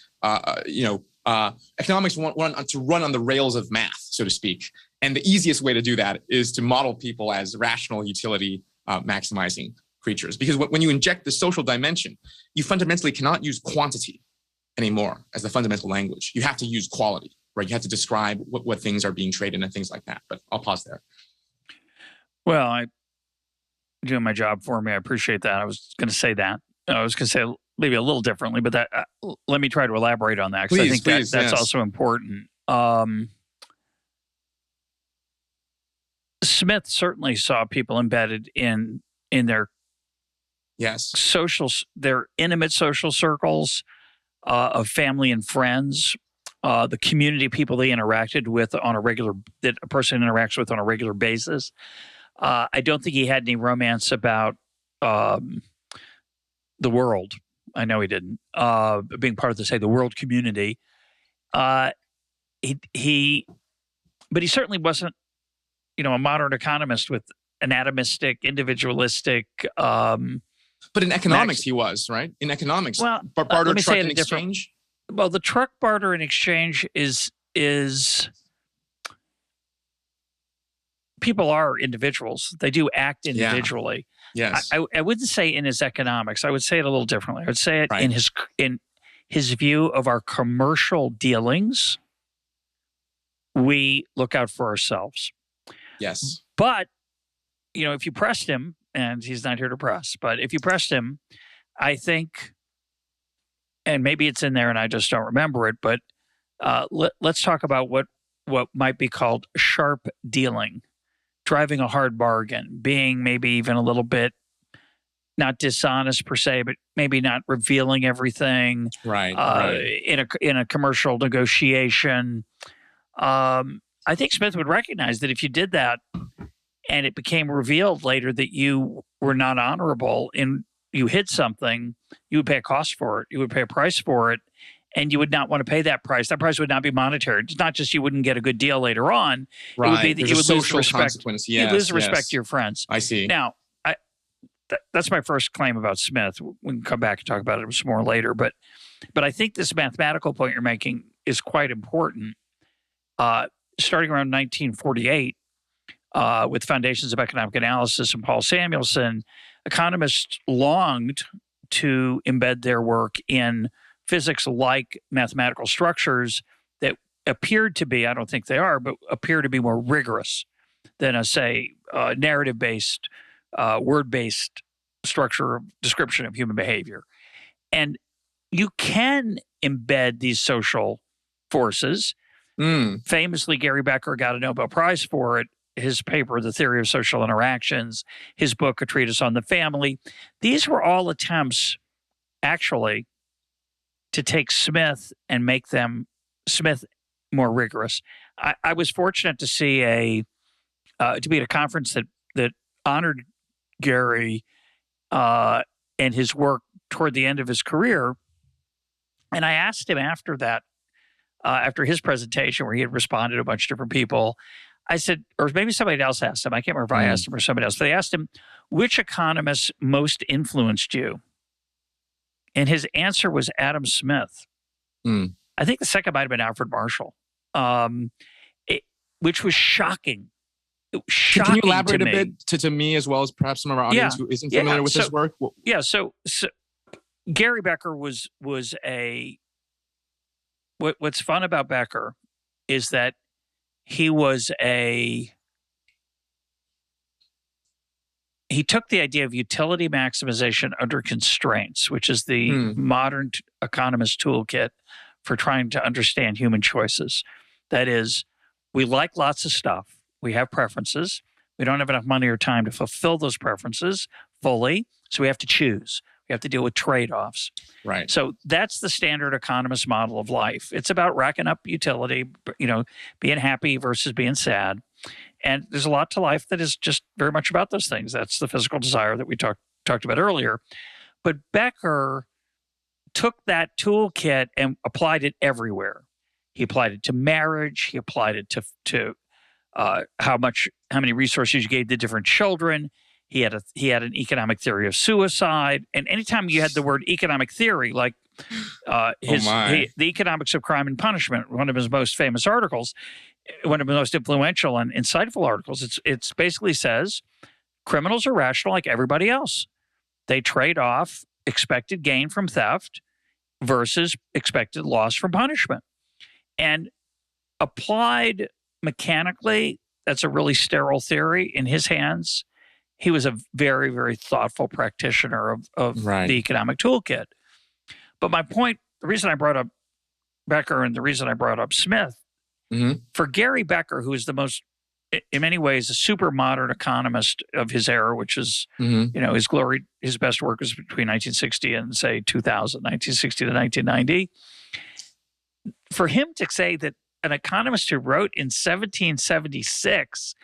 Speaker 2: economics want to run on the rails of math, so to speak. And the easiest way to do that is to model people as rational utility maximizing creatures. Because when you inject the social dimension, you fundamentally cannot use quantity anymore as the fundamental language. You have to use quality. Right, you have to describe what things are being traded and things like that. But I'll pause there.
Speaker 1: Well, I doing my job for me. I appreciate that. I was going to say that. I was going to say maybe a little differently, but that let me try to elaborate on that, because I think that's yes. Also important. Smith certainly saw people embedded in their their intimate social circles of family and friends. The community people they interacted with that a person interacts with on a regular basis. I don't think he had any romance about the world. I know he didn't. Being part of the world community. But he certainly wasn't, a modern economist with an atomistic, individualistic.
Speaker 2: But in economics, he was, right? In economics, barter, truck, and exchange.
Speaker 1: Well, the truck barter and exchange is people are individuals. They do act individually.
Speaker 2: Yeah. Yes.
Speaker 1: I wouldn't say in his economics. I would say it a little differently. I would say it in his view of our commercial dealings. We look out for ourselves.
Speaker 2: Yes.
Speaker 1: But, if you pressed him, and he's not here to press, but if you pressed him, I think, and maybe it's in there and I just don't remember it, but let's talk about what might be called sharp dealing, driving a hard bargain, being maybe even a little bit not dishonest per se, but maybe not revealing everything.
Speaker 2: Right.
Speaker 1: In a commercial negotiation. I think Smith would recognize that if you did that and it became revealed later that you were not honorable and you hid something, you would pay a cost for it. You would pay a price for it, and you would not want to pay that price. That price would not be monetary. It's not just you wouldn't get a good deal later on.
Speaker 2: Right.
Speaker 1: It would be that you would lose the respect.
Speaker 2: Yes,
Speaker 1: you'd lose the respect to your friends.
Speaker 2: I see.
Speaker 1: Now, that's my first claim about Smith. We can come back and talk about it some more later. But I think this mathematical point you're making is quite important. starting around 1948, with Foundations of Economic Analysis and Paul Samuelson, economists longed to embed their work in physics-like mathematical structures that appeared to be, I don't think they are, but appear to be more rigorous than say, narrative-based, word-based structure of description of human behavior. And you can embed these social forces. Famously, Gary Becker got a Nobel Prize for it. His paper, The Theory of Social Interactions, his book, A Treatise on the Family. These were all attempts, actually, to take Smith and make Smith more rigorous. I was fortunate to see to be at a conference that honored Gary and his work toward the end of his career. And I asked him after that, after his presentation where he had responded to a bunch of different people, I said, or maybe somebody else asked him, I can't remember if I asked him or somebody else, but they asked him, which economist most influenced you? And his answer was Adam Smith. I think the second might have been Alfred Marshall, which was shocking.
Speaker 2: Can you elaborate a bit to me as well as perhaps some of our audience who isn't familiar with his work?
Speaker 1: So Gary Becker was what's fun about Becker is that he took the idea of utility maximization under constraints, which is the modern economist toolkit for trying to understand human choices. That is, we like lots of stuff. We have preferences. We don't have enough money or time to fulfill those preferences fully, so we have to choose. We have to deal with trade-offs.
Speaker 2: Right.
Speaker 1: So that's the standard economist model of life. It's about racking up utility, being happy versus being sad. And there's a lot to life that is just very much about those things. That's the physical desire that we talked about earlier. But Becker took that toolkit and applied it everywhere. He applied it to marriage. He applied it to how many resources you gave to different children. He had an economic theory of suicide, and anytime you had the word economic theory, like the Economics of Crime and Punishment, one of his most famous articles, one of the most influential and insightful articles, it's basically says criminals are rational like everybody else. They trade off expected gain from theft versus expected loss from punishment, and applied mechanically, that's a really sterile theory in his hands. He was a very, very thoughtful practitioner of the economic toolkit. But my point, the reason I brought up Becker and the reason I brought up Smith, for Gary Becker, who is the most, in many ways, a super modern economist of his era, which is, his best work was between 1960 and, say, 2000, 1960 to 1990. For him to say that an economist who wrote in 1776,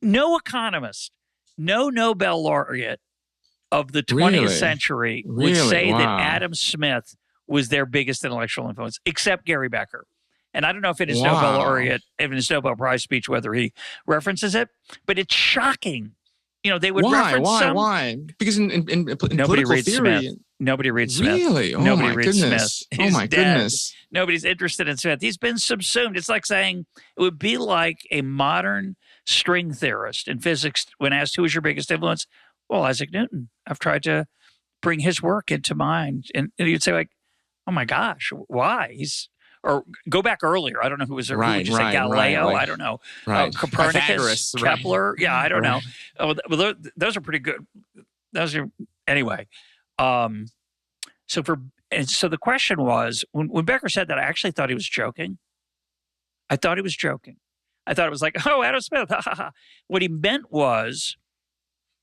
Speaker 1: no economist, no Nobel laureate of the 20th century would say that Adam Smith was their biggest intellectual influence, except Gary Becker. And I don't know if in his Nobel laureate, in his Nobel Prize speech, whether he references it, but it's shocking. They would reference
Speaker 2: Why? Because in
Speaker 1: nobody
Speaker 2: political
Speaker 1: reads
Speaker 2: theory,
Speaker 1: Smith. Nobody reads Smith.
Speaker 2: Really? Oh,
Speaker 1: nobody
Speaker 2: my
Speaker 1: reads
Speaker 2: goodness.
Speaker 1: Smith. He's dead.
Speaker 2: Goodness.
Speaker 1: Nobody's interested in Smith. He's been subsumed. It's like saying it would be like a modern string theorist in physics when asked who was your biggest influence. Well, Isaac Newton. I've tried to bring his work into mine. And you'd say like, oh my gosh, why? Or go back earlier. I don't know who was there. Who would you say Galileo? I don't know. Copernicus, Kepler. Yeah, I don't know. Oh, well, those are pretty good. Anyway. So the question was, when Becker said that, I actually thought he was joking. I thought it was like, oh, Adam Smith. What he meant was,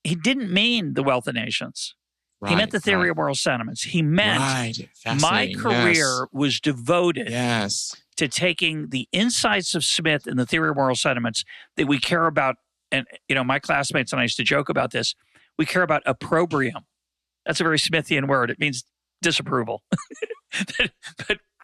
Speaker 1: he didn't mean the Wealth of Nations. He meant the theory of moral sentiments. He meant my career was devoted to taking the insights of Smith and the theory of moral sentiments that we care about. And, my classmates and I used to joke about this. We care about opprobrium. That's a very Smithian word. It means disapproval.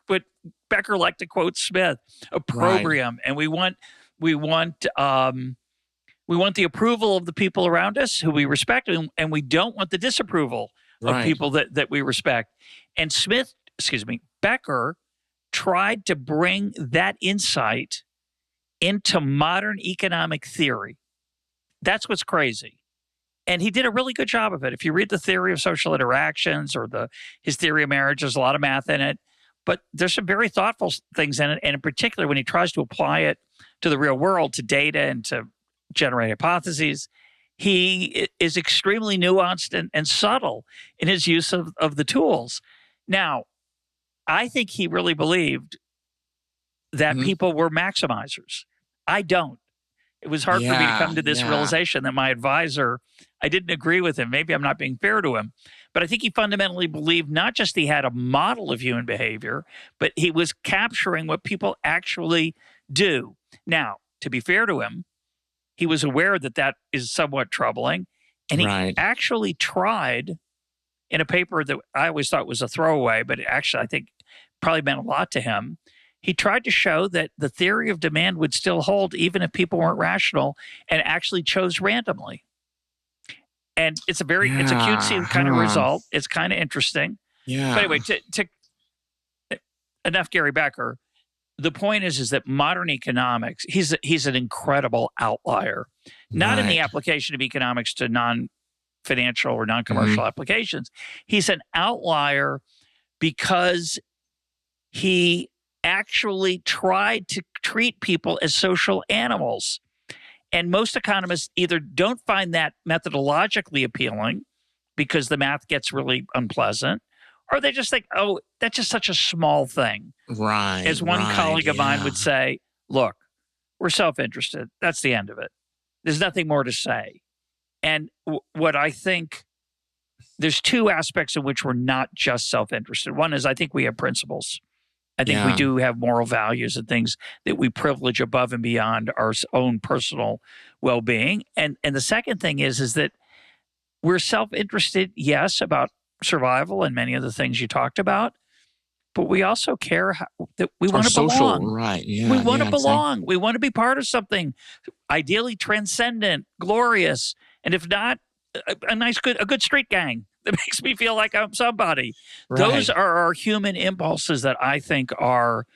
Speaker 1: but Becker liked to quote Smith, opprobrium. And we want the approval of the people around us who we respect, and we don't want the disapproval of people that we respect. And Becker tried to bring that insight into modern economic theory. That's what's crazy. And he did a really good job of it. If you read the theory of social interactions or his theory of marriage, there's a lot of math in it. But there's some very thoughtful things in it. And in particular, when he tries to apply it to the real world, to data and to generate hypotheses, he is extremely nuanced and subtle in his use of the tools. Now, I think he really believed that people were maximizers. I don't. It was hard for me to come to this realization that my advisor, I didn't agree with him. Maybe I'm not being fair to him. But I think he fundamentally believed not just he had a model of human behavior, but he was capturing what people actually do. Now, to be fair to him, he was aware that that is somewhat troubling. And he actually tried in a paper that I always thought was a throwaway, but actually I think probably meant a lot to him. He tried to show that the theory of demand would still hold even if people weren't rational, and actually chose randomly. And it's a cutesy kind of result. It's kind of interesting. Yeah. But anyway, enough Gary Becker. The point is that modern economics, he's an incredible outlier, not in the application of economics to non-financial or non-commercial applications. He's an outlier because he actually tried to treat people as social animals. And most economists either don't find that methodologically appealing because the math gets really unpleasant, or they just think, oh, that's just such a small thing. Right. As one colleague of mine would say, look, we're self-interested. That's the end of it. There's nothing more to say. And what I think, there's two aspects in which we're not just self-interested. One is I think we have principles. I think we do have moral values and things that we privilege above and beyond our own personal well-being. And the second thing is that we're self-interested, yes, about survival and many of the things you talked about, but we also care that we want to belong. Right. Yeah, we want to belong. Exactly. We want to be part of something ideally transcendent, glorious, and if not, a good street gang that makes me feel like I'm somebody. Right. Those are our human impulses that I think are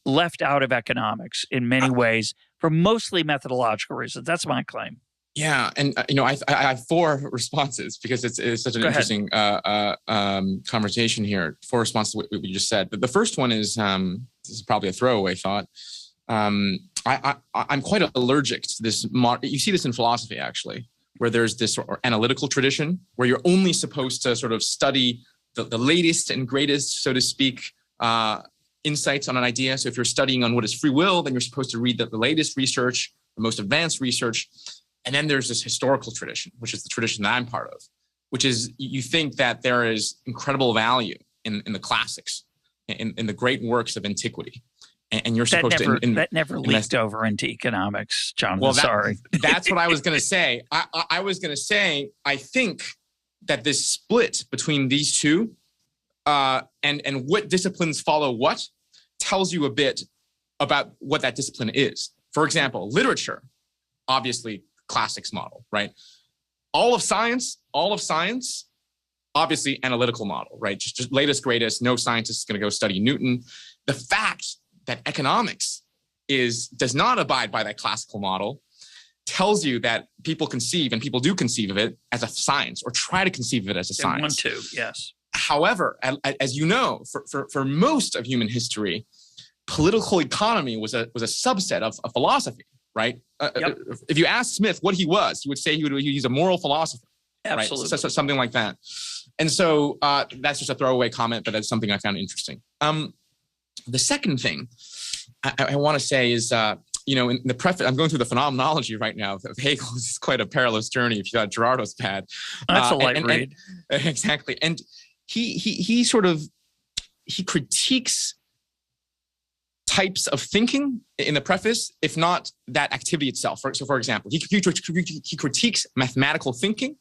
Speaker 1: left out of economics in many ways for mostly methodological reasons. That's my claim.
Speaker 2: Yeah, and I have four responses because it's such an interesting conversation here. Four responses to what we just said. But the first one is this is probably a throwaway thought. I'm quite allergic to this. You see this in philosophy actually, where there's this analytical tradition where you're only supposed to sort of study the latest and greatest, so to speak, insights on an idea. So if you're studying on what is free will, then you're supposed to read the latest research, the most advanced research. And then there's this historical tradition, which is the tradition that I'm part of, which is you think that there is incredible value in the classics, in the great works of antiquity. And you're supposed
Speaker 1: that never leaked over into economics, Jonathan. Well, sorry.
Speaker 2: That's what I was going to say. I was going to say, I think that this split between these two and what disciplines follow what tells you a bit about what that discipline is. For example, literature, obviously classics model, right? All of science, obviously analytical model, right? Just latest, greatest, no scientist is going to go study Newton. The fact that economics does not abide by that classical model tells you that people conceive, and people do conceive of it as a science or try to conceive of it as a science.
Speaker 1: Want to, yes.
Speaker 2: However, as you know, for most of human history, political economy was a subset of philosophy, right? Yep. If you ask Smith what he was, he would say he's a moral philosopher. Absolutely. Right? So something like that. And so that's just a throwaway comment, but that's something I found interesting. The second thing I want to say is, in the preface, I'm going through the phenomenology right now of Hegel. It's quite a perilous journey if you thought Girard was bad.
Speaker 1: That's a light read.
Speaker 2: Exactly. And he critiques types of thinking in the preface, if not that activity itself. So for example, he critiques mathematical thinking.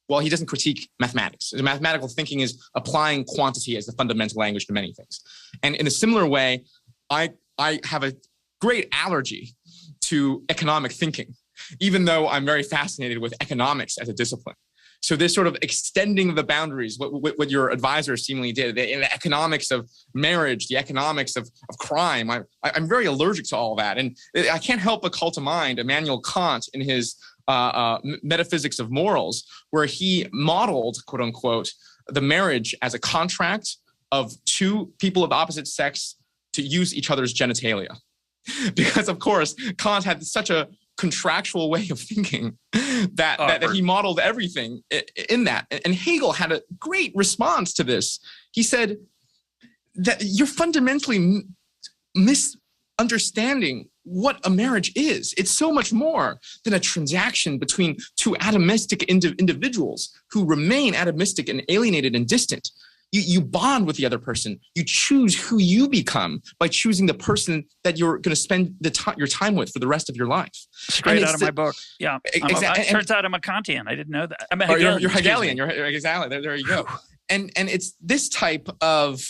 Speaker 2: Well, he doesn't critique mathematics. Mathematical thinking is applying quantity as the fundamental language to many things. And in a similar way, I have a great allergy to economic thinking, even though I'm very fascinated with economics as a discipline. So this sort of extending the boundaries, what your advisor seemingly did, in the economics of marriage, the economics of crime, I'm very allergic to all that. And I can't help but call to mind Immanuel Kant in his Metaphysics of Morals, where he modeled, quote unquote, the marriage as a contract of two people of the opposite sex to use each other's genitalia. Because, of course, Kant had such a contractual way of thinking that he modeled everything in that. And Hegel had a great response to this. He said that you're fundamentally misunderstanding what a marriage is. It's so much more than a transaction between two atomistic individuals who remain atomistic and alienated and distant. You bond with the other person. You choose who you become by choosing the person that you're going to spend your time with for the rest of your life.
Speaker 1: Straight out of my book. Yeah. It turns out I'm a Kantian. I didn't know that. I'm a Hegelian.
Speaker 2: You're Hegelian. You're exactly. There you go. And it's this type of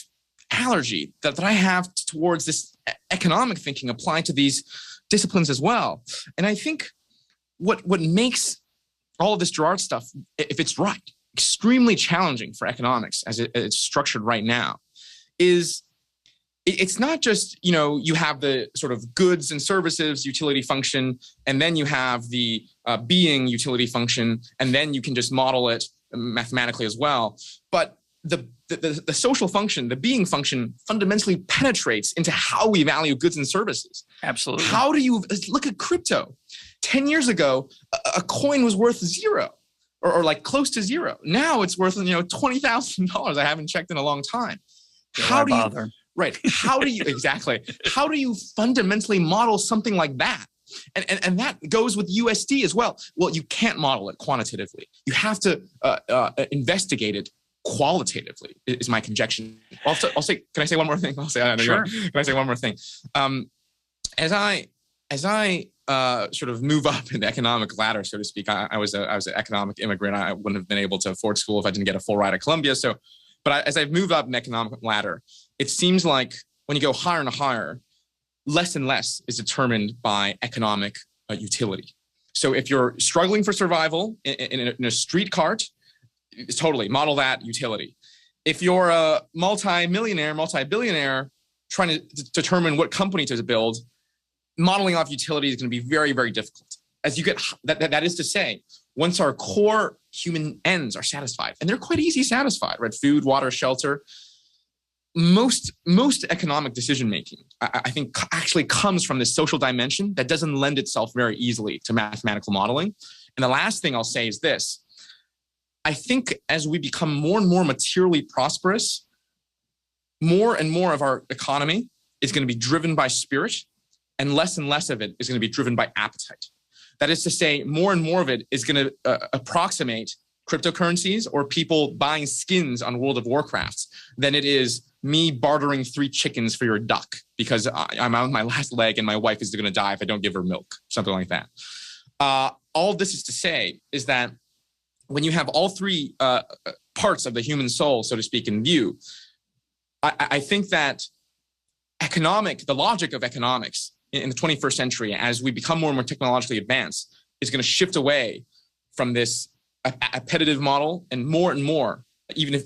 Speaker 2: allergy that I have towards this economic thinking applied to these disciplines as well. And I think what makes all of this Girard stuff, if it's right, extremely challenging for economics as it's structured right now, is it's not just, you have the sort of goods and services utility function, and then you have the being utility function, and then you can just model it mathematically as well. But the social function, the being function, fundamentally penetrates into how we value goods and services.
Speaker 1: Absolutely.
Speaker 2: How do you look at crypto? 10 years ago, a coin was worth zero. Or like close to zero. Now it's worth $20,000. I haven't checked in a long time. How do you exactly? How do you fundamentally model something like that? And that goes with USD as well. Well, you can't model it quantitatively. You have to investigate it qualitatively. Is my conjecture. I'll say. Can I say one more thing?
Speaker 1: Sure.
Speaker 2: Can I say one more thing? As I sort of move up in the economic ladder, so to speak. I was an economic immigrant. I wouldn't have been able to afford school if I didn't get a full ride at Columbia. But as I've moved up in the economic ladder, it seems like when you go higher and higher, less and less is determined by economic utility. So if you're struggling for survival in a street cart, totally model that utility. If you're a multi-billionaire trying to determine what company to build, modeling off utility is going to be very, very difficult. As you get that is to say, once our core human ends are satisfied, and they're quite easy satisfied, right? Food, water, shelter. Most economic decision making, I think, actually comes from this social dimension that doesn't lend itself very easily to mathematical modeling. And the last thing I'll say is this: I think as we become more and more materially prosperous, more and more of our economy is going to be driven by spirit, and less of it is going to be driven by appetite. That is to say, more and more of it is going to approximate cryptocurrencies or people buying skins on World of Warcraft than it is me bartering 3 chickens for your duck because I'm on my last leg and my wife is going to die if I don't give her milk, something like that. All this is to say is that when you have all 3 parts of the human soul, so to speak, in view, I think that the logic of economics in the 21st century, as we become more and more technologically advanced, is going to shift away from this appetitive model and more, even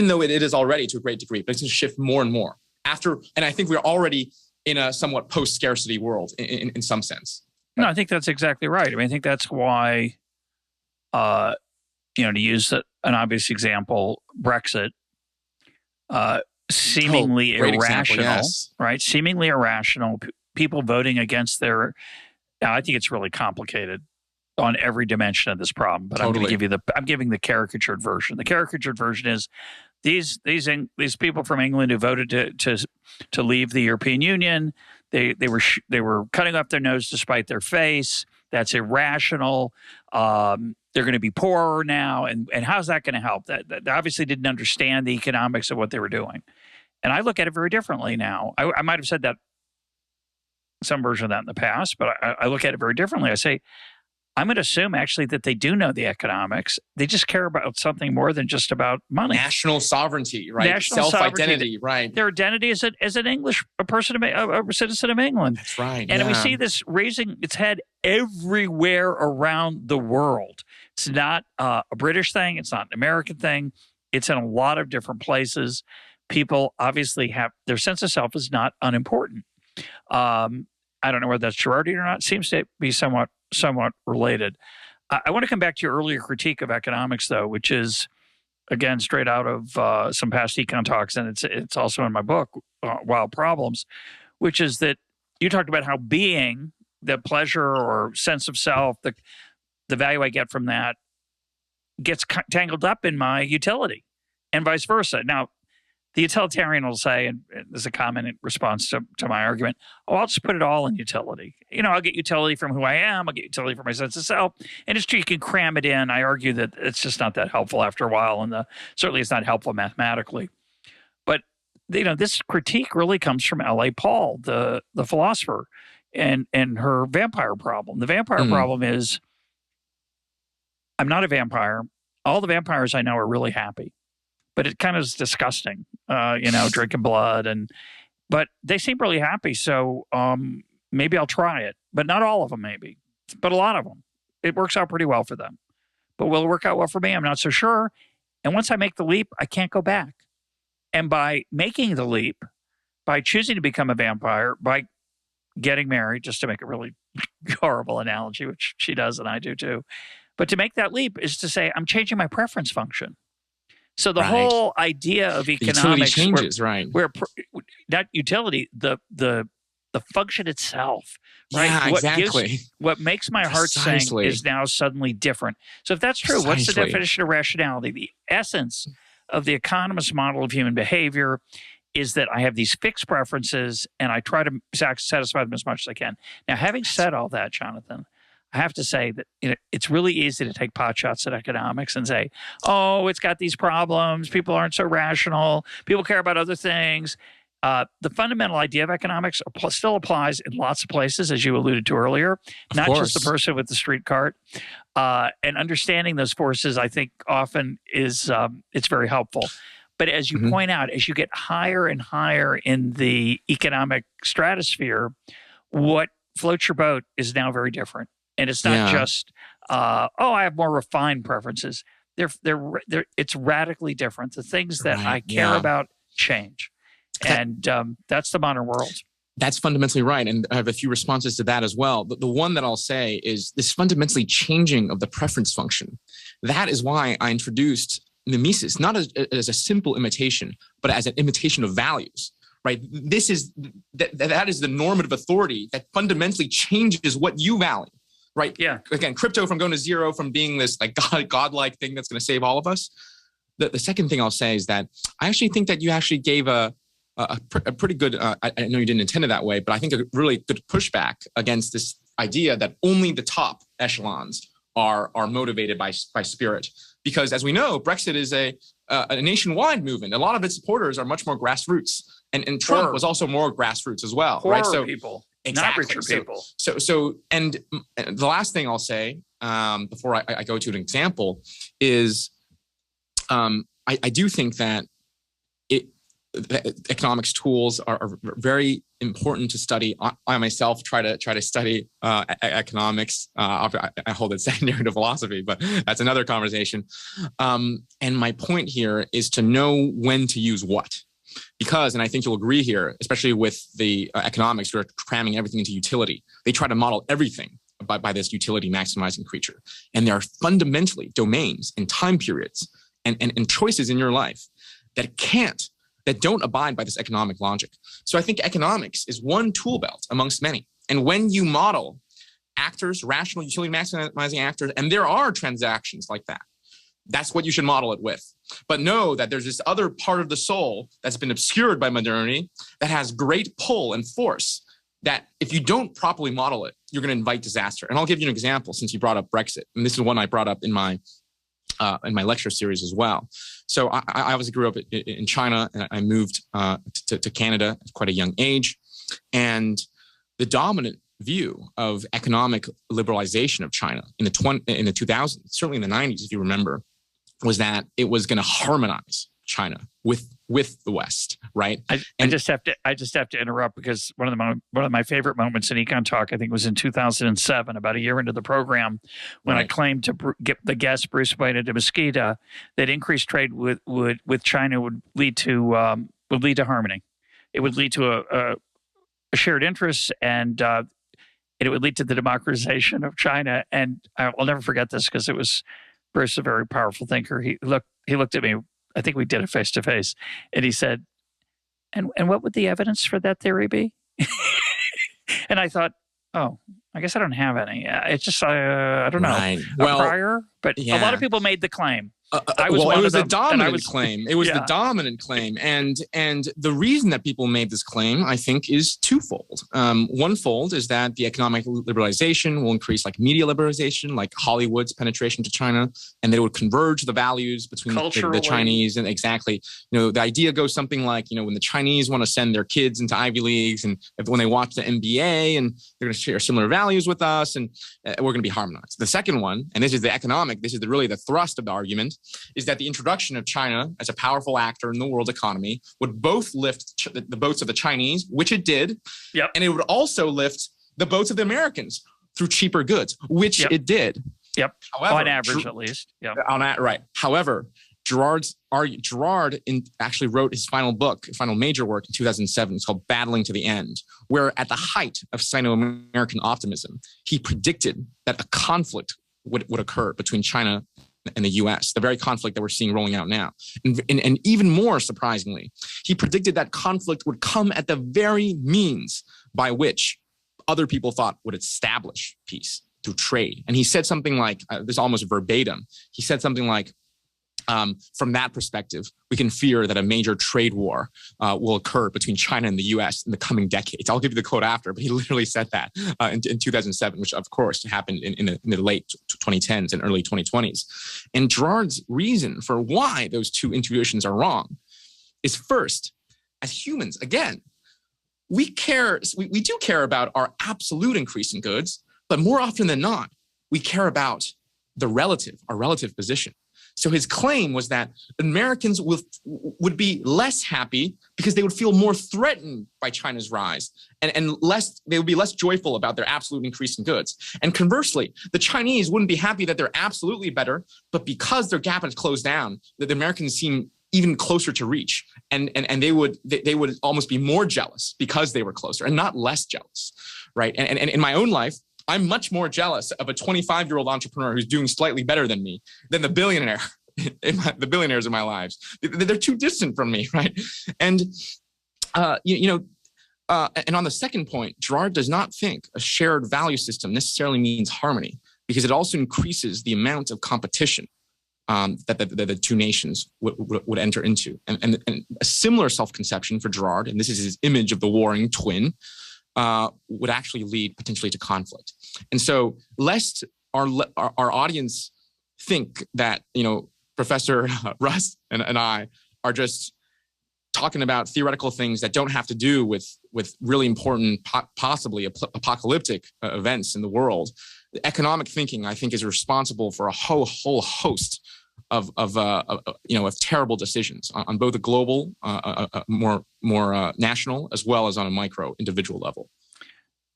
Speaker 2: though it is already to a great degree, but it's going to shift more and more and I think we're already in a somewhat post-scarcity world in some sense.
Speaker 1: No, I think that's exactly right. I mean, I think that's why, to use an obvious example, Brexit, seemingly irrational,
Speaker 2: example, yes.
Speaker 1: Right? Seemingly irrational. People voting against their. Now, I think it's really complicated on every dimension of this problem. But totally. I'm going to give you I'm giving the caricatured version. The caricatured version is these people from England who voted to leave the European Union. They were cutting off their nose to spite their face. That's irrational. They're going to be poorer now, and how's that going to help? That they obviously didn't understand the economics of what they were doing. And I look at it very differently now. I might have said that some version of that in the past, but I look at it very differently. I say, I'm going to assume actually that they do know the economics. They just care about something more than just about money.
Speaker 2: National sovereignty, right?
Speaker 1: National
Speaker 2: Self-identity, right?
Speaker 1: Their identity as an English, a citizen of England.
Speaker 2: That's right.
Speaker 1: And we see this raising its head everywhere around the world. It's not a British thing. It's not an American thing. It's in a lot of different places. People obviously have their sense of self is not unimportant. I don't know whether that's Girardian or not. It seems to be somewhat related. I want to come back to your earlier critique of economics, though, which is, again, straight out of some past econ talks, and it's also in my book, Wild Problems, which is that you talked about how being, the pleasure or sense of self, the value I get from that, gets tangled up in my utility, and vice versa. Now, the utilitarian will say, and there's a comment in response to my argument, oh, I'll just put it all in utility. I'll get utility from who I am. I'll get utility from my sense of self. And it's true, you can cram it in. I argue that it's just not that helpful after a while, and certainly it's not helpful mathematically. But, this critique really comes from L.A. Paul, the philosopher, and her vampire problem. The vampire problem is, I'm not a vampire. All the vampires I know are really happy. But it kind of is disgusting, drinking blood, but they seem really happy. So maybe I'll try it, but not all of them, maybe, but a lot of them. It works out pretty well for them. But will it work out well for me? I'm not so sure. And once I make the leap, I can't go back. And by making the leap, by choosing to become a vampire, by getting married, just to make a really horrible analogy, which she does and I do too, but to make that leap is to say, I'm changing my preference function. So the whole idea of economics
Speaker 2: changes,
Speaker 1: where not utility, the function itself, right?
Speaker 2: Yeah, exactly.
Speaker 1: What makes my heart sing is now suddenly different. So if that's true, what's the definition of rationality? The essence of the economist model of human behavior is that I have these fixed preferences and I try to satisfy them as much as I can. Now, having said all that, Johnathan, I have to say that it's really easy to take pot shots at economics and say, oh, it's got these problems. People aren't so rational. People care about other things. The fundamental idea of economics still applies in lots of places, as you alluded to earlier, not just the person with the street cart. And understanding those forces, I think, often is it's very helpful. But as you point out, as you get higher and higher in the economic stratosphere, what floats your boat is now very different. And it's not just, I have more refined preferences. It's radically different. The things that I care about change. And that's the modern world.
Speaker 2: That's fundamentally right. And I have a few responses to that as well. The one that I'll say is this fundamentally changing of the preference function. That is why I introduced mimesis, not as a simple imitation, but as an imitation of values. Right? That is the normative authority that fundamentally changes what you value. Right.
Speaker 1: Yeah.
Speaker 2: Again, crypto from going to zero, from being this like godlike thing that's going to save all of us. The second thing I'll say is that I actually think that you actually gave a pretty good. I know you didn't intend it that way, but I think a really good pushback against this idea that only the top echelons are motivated by spirit. Because as we know, Brexit is a nationwide movement. A lot of its supporters are much more grassroots, and Trump was also more grassroots as well.
Speaker 1: Poorer
Speaker 2: right? So
Speaker 1: people.
Speaker 2: Exactly.
Speaker 1: Not richer people.
Speaker 2: So, and the last thing I'll say before I go to an example is, I do think that economics tools are very important to study. I myself try to study economics. I hold it secondary to philosophy, but that's another conversation. And my point here is to know when to use what. Because, and I think you'll agree here, especially with the economics who are cramming everything into utility, they try to model everything by this utility maximizing creature. And there are fundamentally domains and time periods and choices in your life that don't abide by this economic logic. So I think economics is one tool belt amongst many. And when you model actors, rational utility maximizing actors, and there are transactions like that, that's what you should model it with. But know that there's this other part of the soul that's been obscured by modernity that has great pull and force that if you don't properly model it, you're going to invite disaster. And I'll give you an example since you brought up Brexit. And this is one I brought up in my lecture series as well. So I obviously grew up in China, and I moved to Canada at quite a young age. And the dominant view of economic liberalization of China in the 2000s, certainly in the 90s, if you remember, was that it was going to harmonize China with the West, right?
Speaker 1: I just have to interrupt because one of my favorite moments in EconTalk, I think, was in 2007, about a year into the program, when I claimed to get the guest Bruce Wayne into Mosquito that increased trade with China would lead to harmony. It would lead to a shared interest, and it would lead to the democratization of China. And I'll never forget this because it was Bruce, a very powerful thinker. He looked at me. I think we did it face to face, and he said, "And what would the evidence for that theory be?" And I thought, "Oh, I guess I don't have any. It's just I don't know.
Speaker 2: Right.
Speaker 1: Prior, but a lot of people made the claim."
Speaker 2: It was the dominant claim. It was the dominant claim. And the reason that people made this claim, I think, is twofold. One fold is that the economic liberalization will increase like media liberalization, like Hollywood's penetration to China, and they would converge the values between the Chinese. And exactly, the idea goes something like, when the Chinese want to send their kids into Ivy Leagues and when they watch the NBA and they're going to share similar values with us and we're going to be harmonized. The second one, and this is really the thrust of the argument, is that the introduction of China as a powerful actor in the world economy would both lift the boats of the Chinese, which it did, and it would also lift the boats of the Americans through cheaper goods, which it did.
Speaker 1: Yep, however, on average at least. Yep.
Speaker 2: Right. However, Girard actually wrote his final major work in 2007. It's called Battling to the End, where at the height of Sino-American optimism, he predicted that a conflict would occur between China and the U.S., the very conflict that we're seeing rolling out now. And even more surprisingly, he predicted that conflict would come at the very means by which other people thought would establish peace, through trade. And he said something like, this almost verbatim, he said something like, from that perspective, we can fear that a major trade war will occur between China and the U.S. in the coming decades. I'll give you the quote after, but he literally said that in 2007, which of course happened in the late 2010s and early 2020s. And Girard's reason for why those two intuitions are wrong is, first, as humans, again, we do care about our absolute increase in goods, but more often than not, we care about our relative position. So his claim was that Americans would be less happy because they would feel more threatened by China's rise and they would be less joyful about their absolute increase in goods. And conversely, the Chinese wouldn't be happy that they're absolutely better, but because their gap has closed down, that the Americans seem even closer to reach. And they would almost be more jealous because they were closer and not less jealous, right? And in my own life, I'm much more jealous of a 25-year-old entrepreneur who's doing slightly better than me than the billionaires in my lives. They're too distant from me, right? And and on the second point, Girard does not think a shared value system necessarily means harmony, because it also increases the amount of competition that the two nations would enter into. And a similar self-conception for Girard, and this is his image of the warring twin, would actually lead potentially to conflict. And so, lest our audience think that Professor Russ and I are just talking about theoretical things that don't have to do with really important, possibly apocalyptic events in the world, the economic thinking, I think, is responsible for a whole host of terrible decisions on both a global, more national, as well as on a micro individual level.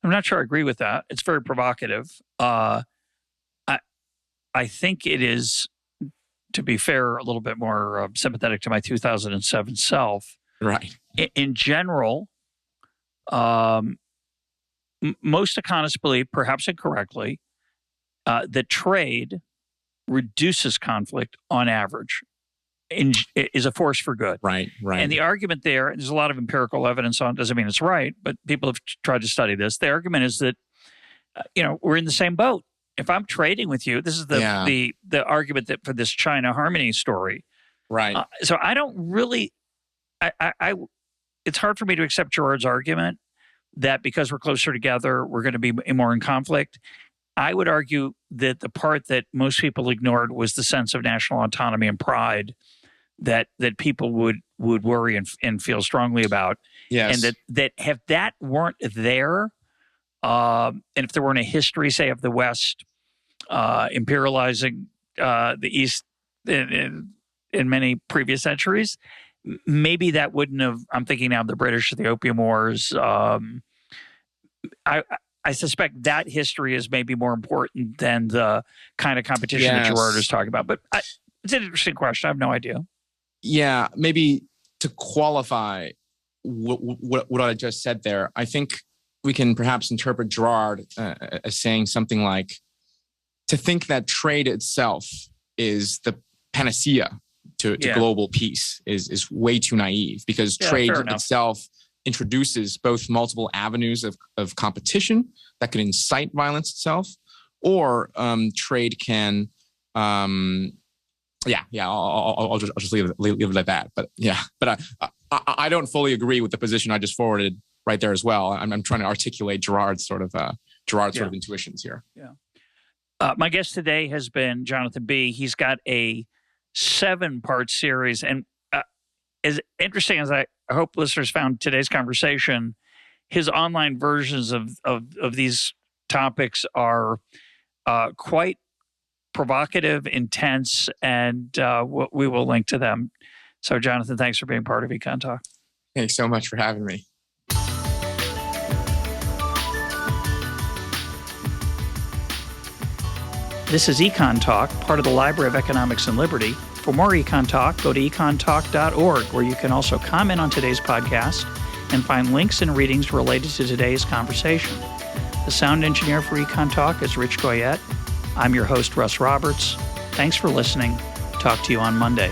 Speaker 1: I'm not sure I agree with that. It's very provocative. I think it is, to be fair, a little bit more sympathetic to my 2007 self.
Speaker 2: Right.
Speaker 1: In general, most economists believe, perhaps incorrectly, that trade reduces conflict on average, is a force for good.
Speaker 2: Right.
Speaker 1: And the argument there's a lot of empirical evidence on it, doesn't mean it's right, but people have tried to study this. The argument is that, we're in the same boat. If I'm trading with you, this is the argument that for this China harmony story.
Speaker 2: Right.
Speaker 1: So I don't really, it's hard for me to accept Girard's argument that because we're closer together, we're going to be more in conflict. I would argue that the part that most people ignored was the sense of national autonomy and pride that people would worry and feel strongly about.
Speaker 2: Yes.
Speaker 1: And that weren't there, and if there weren't a history, say, of the West imperializing the East in many previous centuries, maybe that wouldn't have. I'm thinking now of the British, the Opium Wars. I suspect that history is maybe more important than the kind of competition that Girard is talking about. But it's an interesting question. I have no idea.
Speaker 2: Yeah, maybe to qualify what I just said there, I think we can perhaps interpret Girard as saying something like, to think that trade itself is the panacea to global peace is way too naive, because trade itself introduces both multiple avenues of competition that can incite violence itself, or trade can, I'll just leave it at that. But I don't fully agree with the position I just forwarded right there as well. I'm trying to articulate Girard's sort of intuitions here.
Speaker 1: Yeah. My guest today has been Johnathan Bi. He's got a 7-part series, and as interesting as I hope listeners found today's conversation, his online versions of these topics are quite provocative, intense, and we will link to them. So, Johnathan, thanks for being part of EconTalk.
Speaker 2: Thanks so much for having me.
Speaker 1: This is EconTalk, part of the Library of Economics and Liberty. For more EconTalk, go to econtalk.org, where you can also comment on today's podcast and find links and readings related to today's conversation. The sound engineer for EconTalk is Rich Goyette. I'm your host, Russ Roberts. Thanks for listening. Talk to you on Monday.